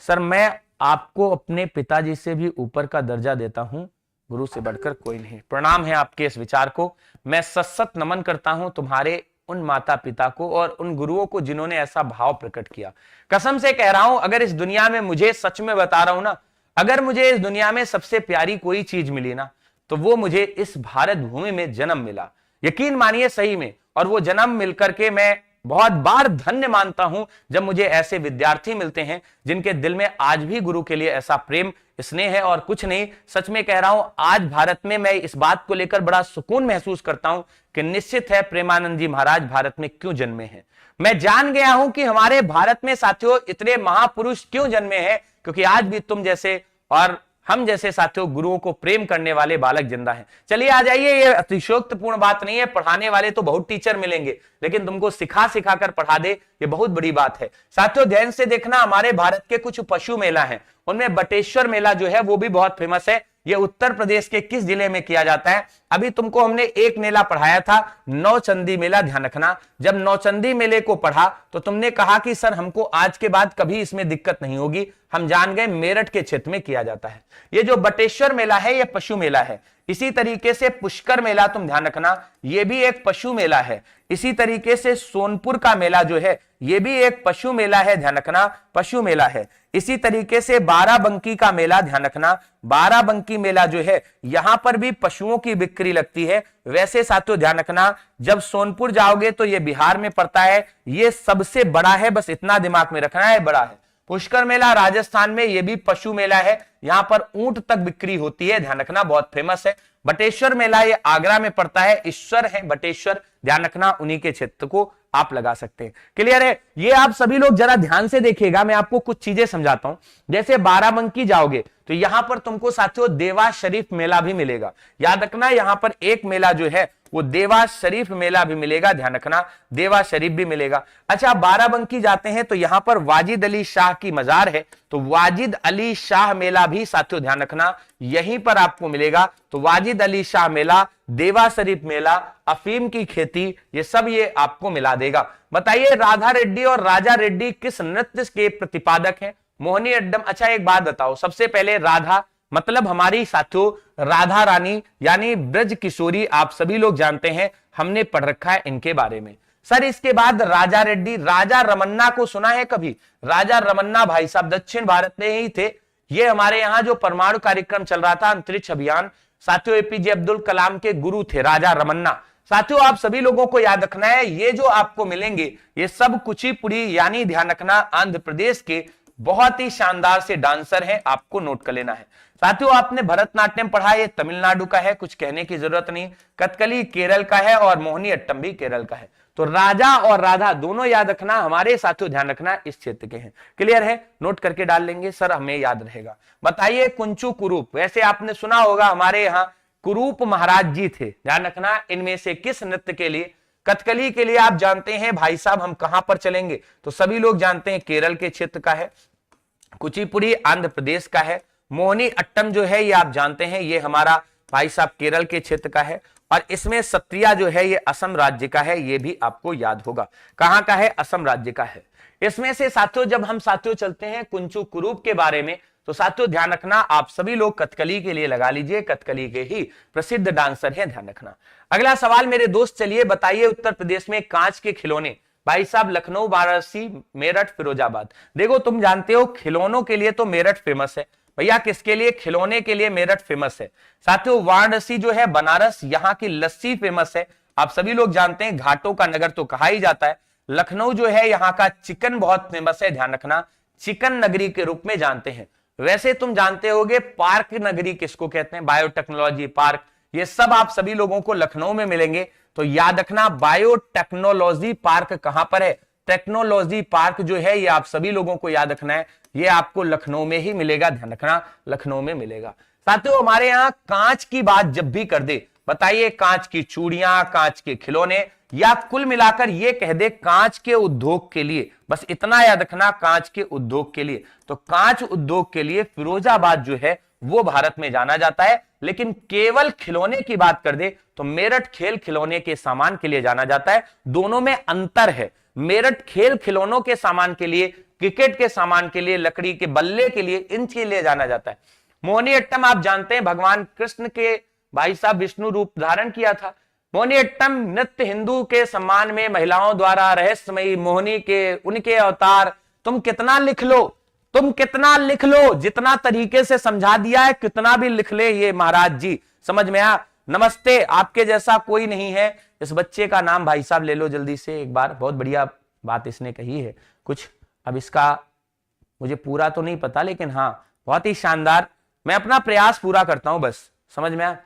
सर, मैं आपको अपने पिताजी से भी ऊपर का दर्जा देता हूं, गुरु से बढ़कर कोई नहीं। प्रणाम है आपके इस विचार को, मैं सशक्त नमन करता हूं तुम्हारे उन माता पिता को और उन गुरुओं को जिन्होंने ऐसा भाव प्रकट किया। कसम से कह रहा हूं, अगर इस दुनिया में, मुझे सच में बता रहा हूं ना, अगर मुझे इस दुनिया में सबसे प्यारी कोई चीज मिली ना, तो वो मुझे इस भारत भूमि में जन्म मिला। यकीन मानिए सही में, और वो जन्म मिलकर के मैं बहुत बार धन्य मानता हूं जब मुझे ऐसे विद्यार्थी मिलते हैं जिनके दिल में आज भी गुरु के लिए ऐसा प्रेम स्नेह है। और कुछ नहीं, सच में कह रहा हूं, आज भारत में मैं इस बात को लेकर बड़ा सुकून महसूस करता हूं कि निश्चित है प्रेमानंद जी महाराज भारत में क्यों जन्मे हैं। मैं जान गया हूं कि हमारे भारत में साथियों इतने महापुरुष क्यों जन्मे हैं, क्योंकि आज भी तुम जैसे और हम जैसे साथियों गुरुओं को प्रेम करने वाले बालक जिंदा हैं। चलिए आ जाइए, ये अतिशयोक्तपूर्ण बात नहीं है, पढ़ाने वाले तो बहुत टीचर मिलेंगे, लेकिन तुमको सिखा सिखा कर पढ़ा दे ये बहुत बड़ी बात है। साथियों ध्यान से देखना, हमारे भारत के कुछ पशु मेला हैं, उनमें बटेश्वर मेला जो है वो भी बहुत फेमस है। ये उत्तर प्रदेश के किस जिले में किया जाता है? अभी तुमको हमने एक मेला पढ़ाया था, नौचंदी मेला, ध्यान रखना। जब नौचंदी मेले को पढ़ा तो तुमने कहा कि सर हमको आज के बाद कभी इसमें दिक्कत नहीं होगी, हम जान गए मेरठ के क्षेत्र में किया जाता है। ये जो बटेश्वर मेला है ये पशु मेला है। इसी तरीके से पुष्कर मेला तुम ध्यान रखना, ये भी एक पशु मेला है। इसी तरीके से सोनपुर का मेला जो है ये भी एक पशु मेला है, ध्यान रखना, पशु मेला है। इसी तरीके से बाराबंकी का मेला, ध्यान रखना, बाराबंकी मेला जो है यहां पर भी पशुओं की बिक्री लगती है। वैसे साथियों ध्यान रखना, जब सोनपुर जाओगे तो ये बिहार में पड़ता है, ये सबसे बड़ा है, बस इतना दिमाग में रखना है, बड़ा है। पुष्कर मेला राजस्थान में, ये भी पशु मेला है, यहां पर ऊंट तक बिक्री होती है, ध्यान रखना, बहुत फेमस है। बटेश्वर मेला ये आगरा में पड़ता है, ईश्वर है बटेश्वर, ध्यान रखना, उन्हीं के क्षेत्र को आप लगा सकते हैं। क्लियर है? ये आप सभी लोग जरा ध्यान से देखिएगा, मैं आपको कुछ चीजें समझाता हूं। जैसे बाराबंकी जाओगे तो यहां पर तुमको साथियों देवा शरीफ मेला भी मिलेगा, याद रखना, यहां पर एक मेला जो है वो देवा शरीफ मेला भी मिलेगा, ध्यान रखना, देवा शरीफ भी मिलेगा। अच्छा, बाराबंकी जाते हैं तो यहां पर वाजिद अली शाह की मजार है, तो वाजिद अली शाह मेला भी साथियों ध्यान रखना यहीं पर आपको मिलेगा। तो वाजिद अली शाह मेला, देवा शरीफ मेला, अफीम की खेती, ये सब ये आपको मिला देगा। बताइए राधा रेड्डी और राजा रेड्डी किस नृत्य के प्रतिपादक हैं? मोहिनी अट्टम। अच्छा एक बात बताओ, सबसे पहले राधा मतलब हमारी साथियों राधा रानी यानी ब्रज किशोरी, आप सभी लोग जानते हैं, हमने पढ़ रखा है इनके बारे में। सर इसके बाद राजा रेड्डी, राजा रमन्ना को सुना है कभी? राजा रमन्ना भाई साहब दक्षिण भारत में ही थे, ये हमारे यहाँ जो परमाणु कार्यक्रम चल रहा था, अंतरिक्ष अभियान, साथियों एपीजे अब्दुल कलाम के गुरु थे राजा रमन्ना। साथियों आप सभी लोगों को याद रखना है, ये जो आपको मिलेंगे ये सब कुचिपुड़ी यानी ध्यान रखना आंध्र प्रदेश के बहुत ही शानदार से डांसर हैं, आपको नोट कर लेना है। साथियों आपने भरतनाट्यम पढ़ा, ये तमिलनाडु का है, कुछ कहने की जरूरत नहीं। कथकली केरल का है और मोहिनी अट्टम भी केरल का है। तो राजा और राधा दोनों याद रखना, हमारे साथियों ध्यान रखना इस क्षेत्र के हैं। क्लियर है? नोट करके डाल लेंगे सर, हमें याद रहेगा। बताइए कुंचु कुरूप, वैसे आपने सुना होगा हमारे यहाँ कुरूप महाराज जी थे, ध्यान रखना इनमें से किस नृत्य के लिए? कथकली के लिए आप जानते हैं भाई साहब हम कहां पर चलेंगे, तो सभी लोग जानते हैं केरल के क्षेत्र का है, कुचिपुड़ी आंध्र प्रदेश का है, मोहिनी अट्टम जो है ये आप जानते हैं ये हमारा भाई साहब केरल के क्षेत्र का है, और इसमें सत्रिया जो है ये असम राज्य का है, ये भी आपको याद होगा कहां का है, असम राज्य का है। इसमें से साथियों जब हम साथियों चलते हैं कुंचु कुरूप के बारे में, तो साथियों ध्यान रखना आप सभी लोग कथकली के लिए लगा लीजिए, कथकली के ही प्रसिद्ध डांसर हैं, ध्यान रखना। अगला सवाल मेरे दोस्त, चलिए बताइए उत्तर प्रदेश में कांच के खिलौने, भाई साहब लखनऊ, वाराणसी, मेरठ, फिरोजाबाद। देखो तुम जानते हो खिलौनों के लिए तो मेरठ फेमस है भैया, किसके लिए? खिलौने के लिए मेरठ फेमस है। साथियों वाराणसी जो है बनारस, यहाँ की लस्सी फेमस है, आप सभी लोग जानते हैं घाटों का नगर तो कहा ही जाता है। लखनऊ जो है यहाँ का चिकन बहुत फेमस है, ध्यान रखना चिकन नगरी के रूप में जानते हैं। वैसे तुम जानते होगे पार्क नगरी किसको कहते हैं? बायोटेक्नोलॉजी पार्क, ये सब आप सभी लोगों को लखनऊ में मिलेंगे, तो याद रखना बायोटेक्नोलॉजी पार्क कहां पर है? टेक्नोलॉजी पार्क जो है ये आप सभी लोगों को याद रखना है, ये आपको लखनऊ में ही मिलेगा, ध्यान रखना लखनऊ में मिलेगा। साथियों हमारे यहाँ कांच की बात जब भी कर दे, बताइए कांच की चूड़ियां, कांच के खिलौने, या कुल मिलाकर ये कह दे कांच के उद्योग के लिए, बस इतना याद रखना कांच के उद्योग के लिए, तो कांच उद्योग के लिए फिरोजाबाद जो है वो भारत में जाना जाता है। लेकिन केवल खिलौने की बात कर दे तो मेरठ खेल खिलौने के सामान के लिए जाना जाता है, दोनों में अंतर है। मेरठ खेल खिलौनों के सामान के लिए, क्रिकेट के सामान के लिए, लकड़ी के बल्ले के लिए, इनके लिए जाना जाता है। मोहिनी अट्टम आप जानते हैं भगवान कृष्ण के भाई साहब विष्णु रूप धारण किया था। मोहिनी अट्टम नृत्य हिंदू के सम्मान में महिलाओं द्वारा रहस्यमयी मोहिनी के उनके अवतार, तुम कितना लिख लो, तुम कितना लिख लो, जितना तरीके से समझा दिया है कितना भी लिख ले ये महाराज जी, समझ में आ? नमस्ते, आपके जैसा कोई नहीं है। इस बच्चे का नाम भाई साहब ले लो जल्दी से एक बार, बहुत बढ़िया बात इसने कही है कुछ, अब इसका मुझे पूरा तो नहीं पता लेकिन हाँ बहुत ही शानदार, मैं अपना प्रयास पूरा करता हूं बस, समझ में आया?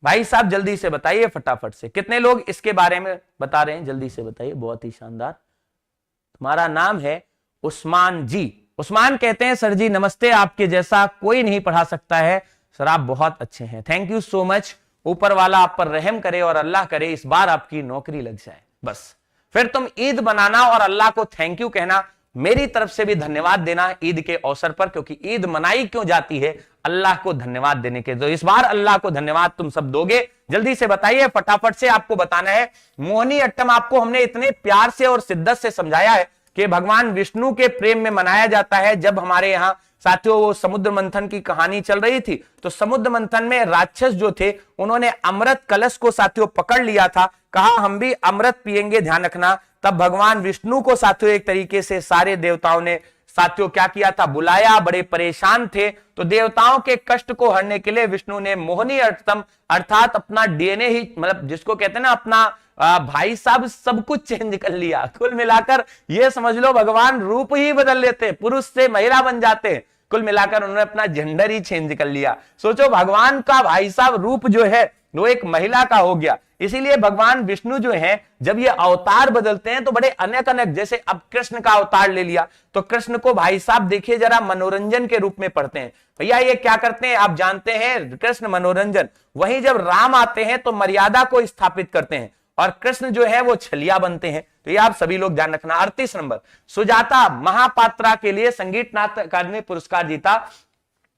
भाई साहब जल्दी से बताइए फटाफट से, कितने लोग इसके बारे में बता रहे हैं, जल्दी से बताइए। बहुत ही शानदार, तुम्हारा नाम है उस्मान जी। उस्मान कहते हैं सर जी नमस्ते, आपके जैसा कोई नहीं पढ़ा सकता है सर, आप बहुत अच्छे हैं, थैंक यू सो मच, ऊपर वाला आप पर रहम करे और अल्लाह करे इस बार आपकी नौकरी लग जाए। बस फिर तुम ईद बनाना और अल्लाह को थैंक यू कहना, मेरी तरफ से भी धन्यवाद देना ईद के अवसर पर, क्योंकि ईद मनाई क्यों जाती है? अल्लाह को धन्यवाद देने के, तो इस बार अल्लाह को धन्यवाद तुम सब दोगे। जल्दी से बताइए फटाफट से, आपको बताना है। मोहिनी अट्टम आपको हमने इतने प्यार से और शिद्दत से समझाया है कि भगवान विष्णु के प्रेम में मनाया जाता है। जब हमारे यहाँ साथियों वो समुद्र मंथन की कहानी चल रही थी, तो समुद्र मंथन में राक्षस जो थे उन्होंने अमृत कलश को साथियों पकड़ लिया था, कहा हम भी अमृत पिएंगे, ध्यान रखना। तब भगवान विष्णु को साथियों एक तरीके से सारे देवताओं ने साथियों क्या किया था? बुलाया, बड़े परेशान थे, तो देवताओं के कष्ट को हरने के लिए विष्णु ने मोहिनी अट्टम अर्थात अपना डीएनए ही, मतलब जिसको कहते हैं ना अपना भाई साहब सब कुछ चेंज कर लिया। कुल मिलाकर ये समझ लो भगवान रूप ही बदल लेते, पुरुष से महिला बन जाते, कुल मिलाकर उन्होंने अपना जेंडर ही चेंज कर लिया। सोचो भगवान का भाई साहब रूप जो है वो एक महिला का हो गया। इसीलिए भगवान विष्णु जो है जब ये अवतार बदलते हैं तो बड़े अनेक अनेक, जैसे अब कृष्ण का अवतार ले लिया तो कृष्ण को भाई साहब देखिए जरा मनोरंजन के रूप में पढ़ते हैं। भैया ये क्या करते हैं आप जानते हैं? कृष्ण मनोरंजन। वहीं जब राम आते हैं तो मर्यादा को स्थापित करते हैं और कृष्ण जो है वो छलिया बनते हैं। तो ये आप सभी लोग ध्यान रखना। 38 नंबर, सुजाता महापात्रा के लिए संगीत नाट्य अकादमी पुरस्कार जीता।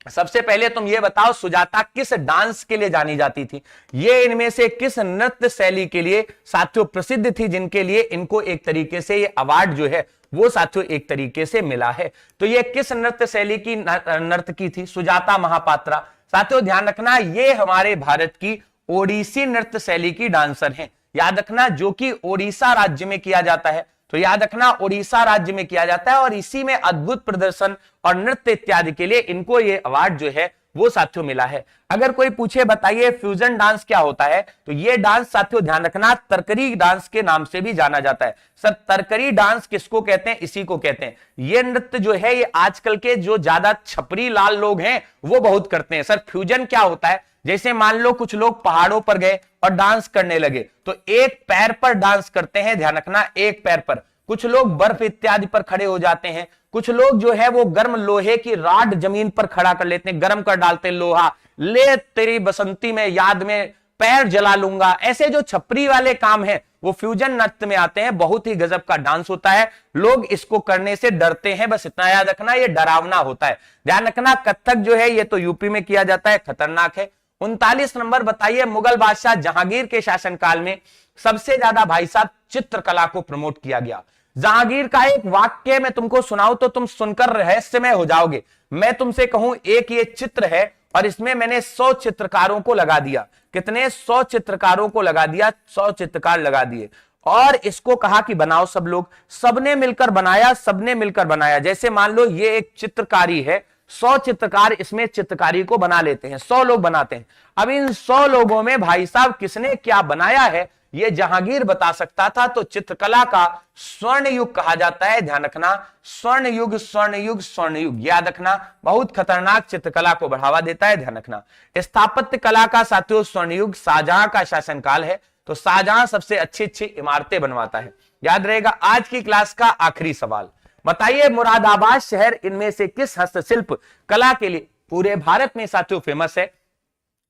सबसे पहले तुम ये बताओ सुजाता किस डांस के लिए जानी जाती थी? ये इनमें से किस नृत्य शैली के लिए साथियों प्रसिद्ध थी, जिनके लिए इनको एक तरीके से ये अवार्ड जो है वो साथियों एक तरीके से मिला है? तो ये किस नृत्य शैली की नर्तकी थी? सुजाता महापात्रा। साथियों ध्यान रखना ये हमारे भारत की ओडिसी नृत्य शैली की डांसर हैं, याद रखना, जो कि ओडिशा राज्य में किया जाता है। तो याद रखना ओडिशा राज्य में किया जाता है और इसी में अद्भुत प्रदर्शन और नृत्य इत्यादि के लिए इनको ये अवार्ड जो है वो साथियों मिला है। अगर कोई पूछे बताइए फ्यूजन डांस क्या होता है, तो ये डांस साथियों ध्यान रखना तरकरी डांस के नाम से भी जाना जाता है। सर तरकरी डांस किसको कहते हैं? इसी को कहते हैं। ये नृत्य जो है ये आजकल के जो ज्यादा छपरी लाल लोग हैं वो बहुत करते हैं। सर फ्यूजन क्या होता है? जैसे मान लो कुछ लोग पहाड़ों पर गए और डांस करने लगे, तो एक पैर पर डांस करते हैं, ध्यान रखना, एक पैर पर। कुछ लोग बर्फ इत्यादि पर खड़े हो जाते हैं, कुछ लोग जो है वो गर्म लोहे की राड जमीन पर खड़ा कर लेते हैं, गर्म कर डालते हैं लोहा, ले तेरी बसंती में याद में पैर जला लूंगा। ऐसे जो छपरी वाले काम है वो फ्यूजन नृत्य में आते हैं, बहुत ही गजब का डांस होता है, लोग इसको करने से डरते हैं, बस इतना याद रखना, ये डरावना होता है। ध्यान रखना, कथक जो है ये तो यूपी में किया जाता है, खतरनाक है। 39 नंबर बताइए, मुगल बादशाह जहांगीर के शासनकाल में सबसे ज्यादा भाई साहब चित्रकला को प्रमोट किया गया। जहांगीर का एक वाक्य मैं तुमको सुनाऊं तो तुम सुनकर रहस्यमय हो जाओगे। मैं तुमसे कहूं एक ये चित्र है और इसमें मैंने 100 चित्रकारों को लगा दिया। कितने? 100 चित्रकारों को लगा दिया, 100 चित्रकार लगा दिए और इसको कहा कि बनाओ सब लोग। सबने मिलकर बनाया, सबने मिलकर बनाया। जैसे मान लो ये एक चित्रकारी है, 100 चित्रकार इसमें चित्रकारी को बना लेते हैं, 100 लोग बनाते हैं। अब इन 100 लोगों में भाई साहब किसने क्या बनाया है ये जहांगीर बता सकता था, तो चित्रकला का स्वर्ण युग कहा जाता है। ध्यान रखना, स्वर्ण युग, स्वर्ण युग, स्वर्ण युग, याद रखना, बहुत खतरनाक चित्रकला को बढ़ावा देता है। ध्यान रखना, स्थापत्य कला का साथियों स्वर्ण युग शाहजहां का शासनकाल है, तो शाहजहां सबसे अच्छी अच्छी इमारतें बनवाता है, याद रहेगा। आज की क्लास का आखिरी सवाल बताइए, मुरादाबाद शहर इनमें से किस हस्तशिल्प कला के लिए पूरे भारत में साथियों फेमस है?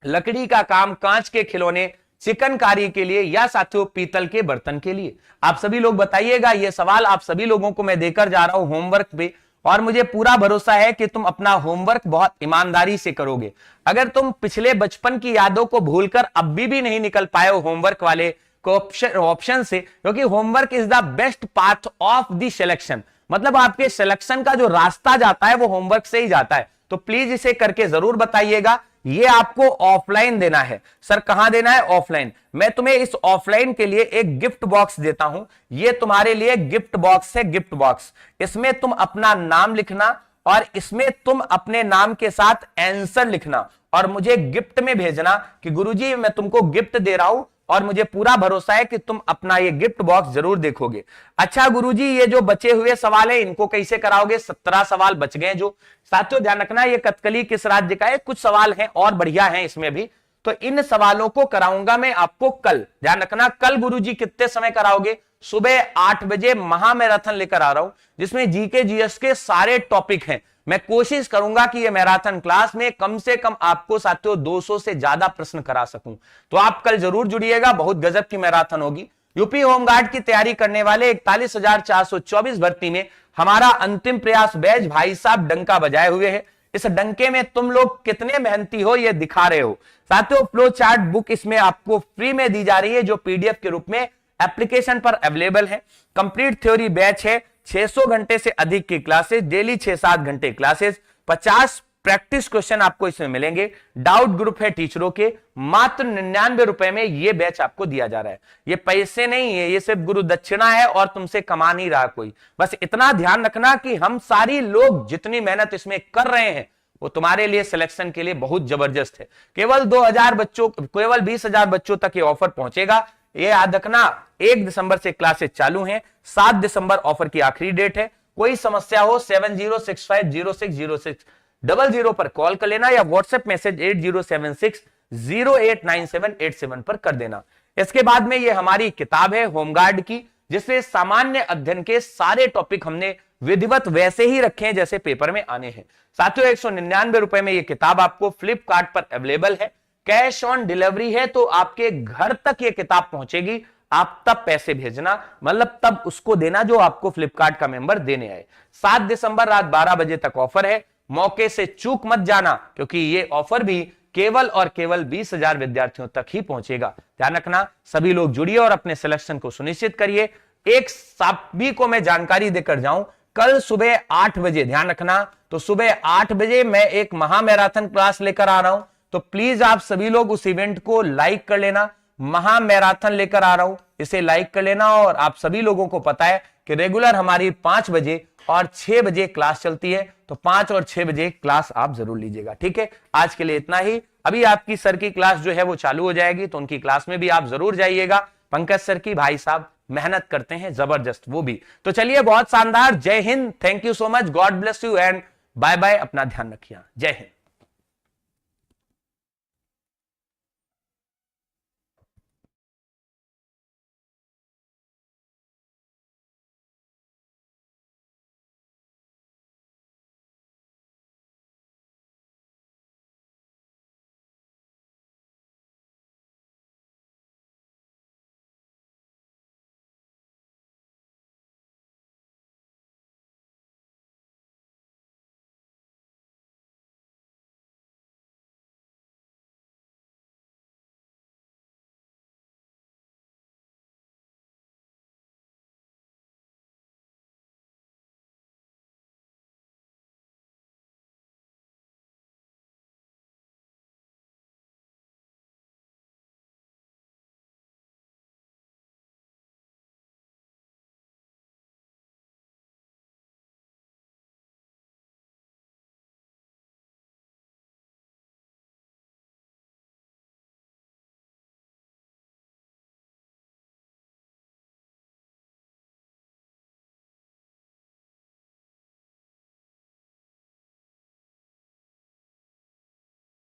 लकड़ी का काम, कांच के खिलौने, चिकनकारी के लिए या साथियों पीतल के बर्तन के लिए? आप सभी लोग बताइएगा। यह सवाल आप सभी लोगों को मैं देकर जा रहा हूं होमवर्क पे, और मुझे पूरा भरोसा है कि तुम अपना होमवर्क बहुत ईमानदारी से करोगे। अगर तुम पिछले बचपन की यादों को भूलकर अब भी नहीं निकल पाए हो होमवर्क वाले ऑप्शन से, क्योंकि homework is the best path of the selection, मतलब आपके सिलेक्शन का जो रास्ता जाता है वो होमवर्क से ही जाता है। तो प्लीज इसे करके जरूर बताइएगा। ये आपको ऑफलाइन देना है। सर कहां देना है? ऑफलाइन। मैं तुम्हें इस ऑफलाइन के लिए एक गिफ्ट बॉक्स देता हूं, ये तुम्हारे लिए गिफ्ट बॉक्स है, गिफ्ट बॉक्स। इसमें तुम अपना नाम लिखना और इसमें तुम अपने नाम के साथ आंसर लिखना और मुझे गिफ्ट में भेजना कि गुरुजी मैं तुमको गिफ्ट दे रहा हूं, और मुझे पूरा भरोसा है कि तुम अपना ये गिफ्ट बॉक्स जरूर देखोगे। अच्छा गुरुजी, ये जो बचे हुए सवाल है इनको कैसे कराओगे? 17 सवाल बच गए जो। साथियों ध्यान रखना, ये कथकली किस राज्य का है? कुछ सवाल हैं और बढ़िया हैं इसमें भी, तो इन सवालों को कराऊंगा मैं आपको कल। ध्यान रखना, कल गुरुजी कितने समय कराओगे? सुबह 8 बजे महामैराथन लेकर आ रहा हूं, जिसमें जीके जीएस के सारे टॉपिक हैं। मैं कोशिश करूंगा कि ये मैराथन क्लास में कम से कम आपको साथियों 200 से ज्यादा प्रश्न करा सकूं, तो आप कल जरूर जुड़िएगा, बहुत गजब की मैराथन होगी। यूपी होमगार्ड की तैयारी करने वाले 41,424 भर्ती में हमारा अंतिम प्रयास बैच भाई साहब डंका बजाए हुए है। इस डंके में तुम लोग कितने मेहनती हो ये दिखा रहे हो। साथियों फ्लो चार्ट बुक इसमें आपको फ्री में दी जा रही है, जो पीडीएफ के रूप में एप्लीकेशन पर अवेलेबल है। कंप्लीट थ्योरी बैच है, 600 घंटे से अधिक की क्लासेस, डेली 6-7 घंटे क्लासेस, 50 प्रैक्टिस क्वेश्चन आपको इसमें मिलेंगे। डाउट ग्रुप है टीचरों के, मात्र 99 रुपए में ये बैच आपको दिया जा रहा है। ये पैसे नहीं है, ये सिर्फ गुरु दक्षिणा है और तुमसे कमा नहीं रहा कोई। बस इतना ध्यान रखना कि हम सारी लोग जितनी मेहनत इसमें कर रहे हैं वो तुम्हारे लिए सिलेक्शन के लिए बहुत जबरदस्त है। केवल 2000 बच्चों, केवल 20,000 बच्चों तक ये ऑफर पहुंचेगा। ये याद रखना, 1 दिसंबर से क्लासेस चालू हैं, 7 दिसंबर ऑफर की आखिरी डेट है। कोई समस्या हो 7065060000 पर कॉल कर लेना या व्हाट्सएप मैसेज 8076089787 पर कर देना। इसके बाद में ये हमारी किताब है होमगार्ड की, जिससे सामान्य अध्ययन के सारे टॉपिक हमने विधिवत वैसे ही रखे हैं जैसे पेपर में आने हैं। साथियों 199 रुपए में ये किताब आपको फ्लिपकार्ट पर अवेलेबल है। कैश ऑन डिलीवरी है, तो आपके घर तक ये किताब पहुंचेगी, आप तब पैसे भेजना, मतलब तब उसको देना जो आपको फ्लिपकार्ट का मेंबर देने आए। 7 दिसंबर रात 12 बजे तक ऑफर है, मौके से चूक मत जाना, क्योंकि ये ऑफर भी केवल और केवल 20,000 विद्यार्थियों तक ही पहुंचेगा। ध्यान रखना, सभी लोग जुड़िए और अपने सिलेक्शन को सुनिश्चित करिए। एक सभी को मैं जानकारी देकर जाऊं, कल सुबह 8 बजे, ध्यान रखना, तो सुबह 8 बजे मैं एक महामैराथन क्लास लेकर आ रहा हूं, तो प्लीज आप सभी लोग उस इवेंट को लाइक कर लेना। महामैराथन लेकर आ रहा हूं, इसे लाइक कर लेना। और आप सभी लोगों को पता है कि रेगुलर हमारी 5 बजे और 6 बजे क्लास चलती है, तो 5 और 6 बजे क्लास आप जरूर लीजिएगा। ठीक है, आज के लिए इतना ही। अभी आपकी सर की क्लास जो है वो चालू हो जाएगी, तो उनकी क्लास में भी आप जरूर जाइएगा। पंकज सर की, भाई साहब मेहनत करते हैं जबरदस्त वो भी। तो चलिए, बहुत शानदार। Jai Hind, thank you so much, God bless you and bye bye. अपना ध्यान रखिए, जय हिंद।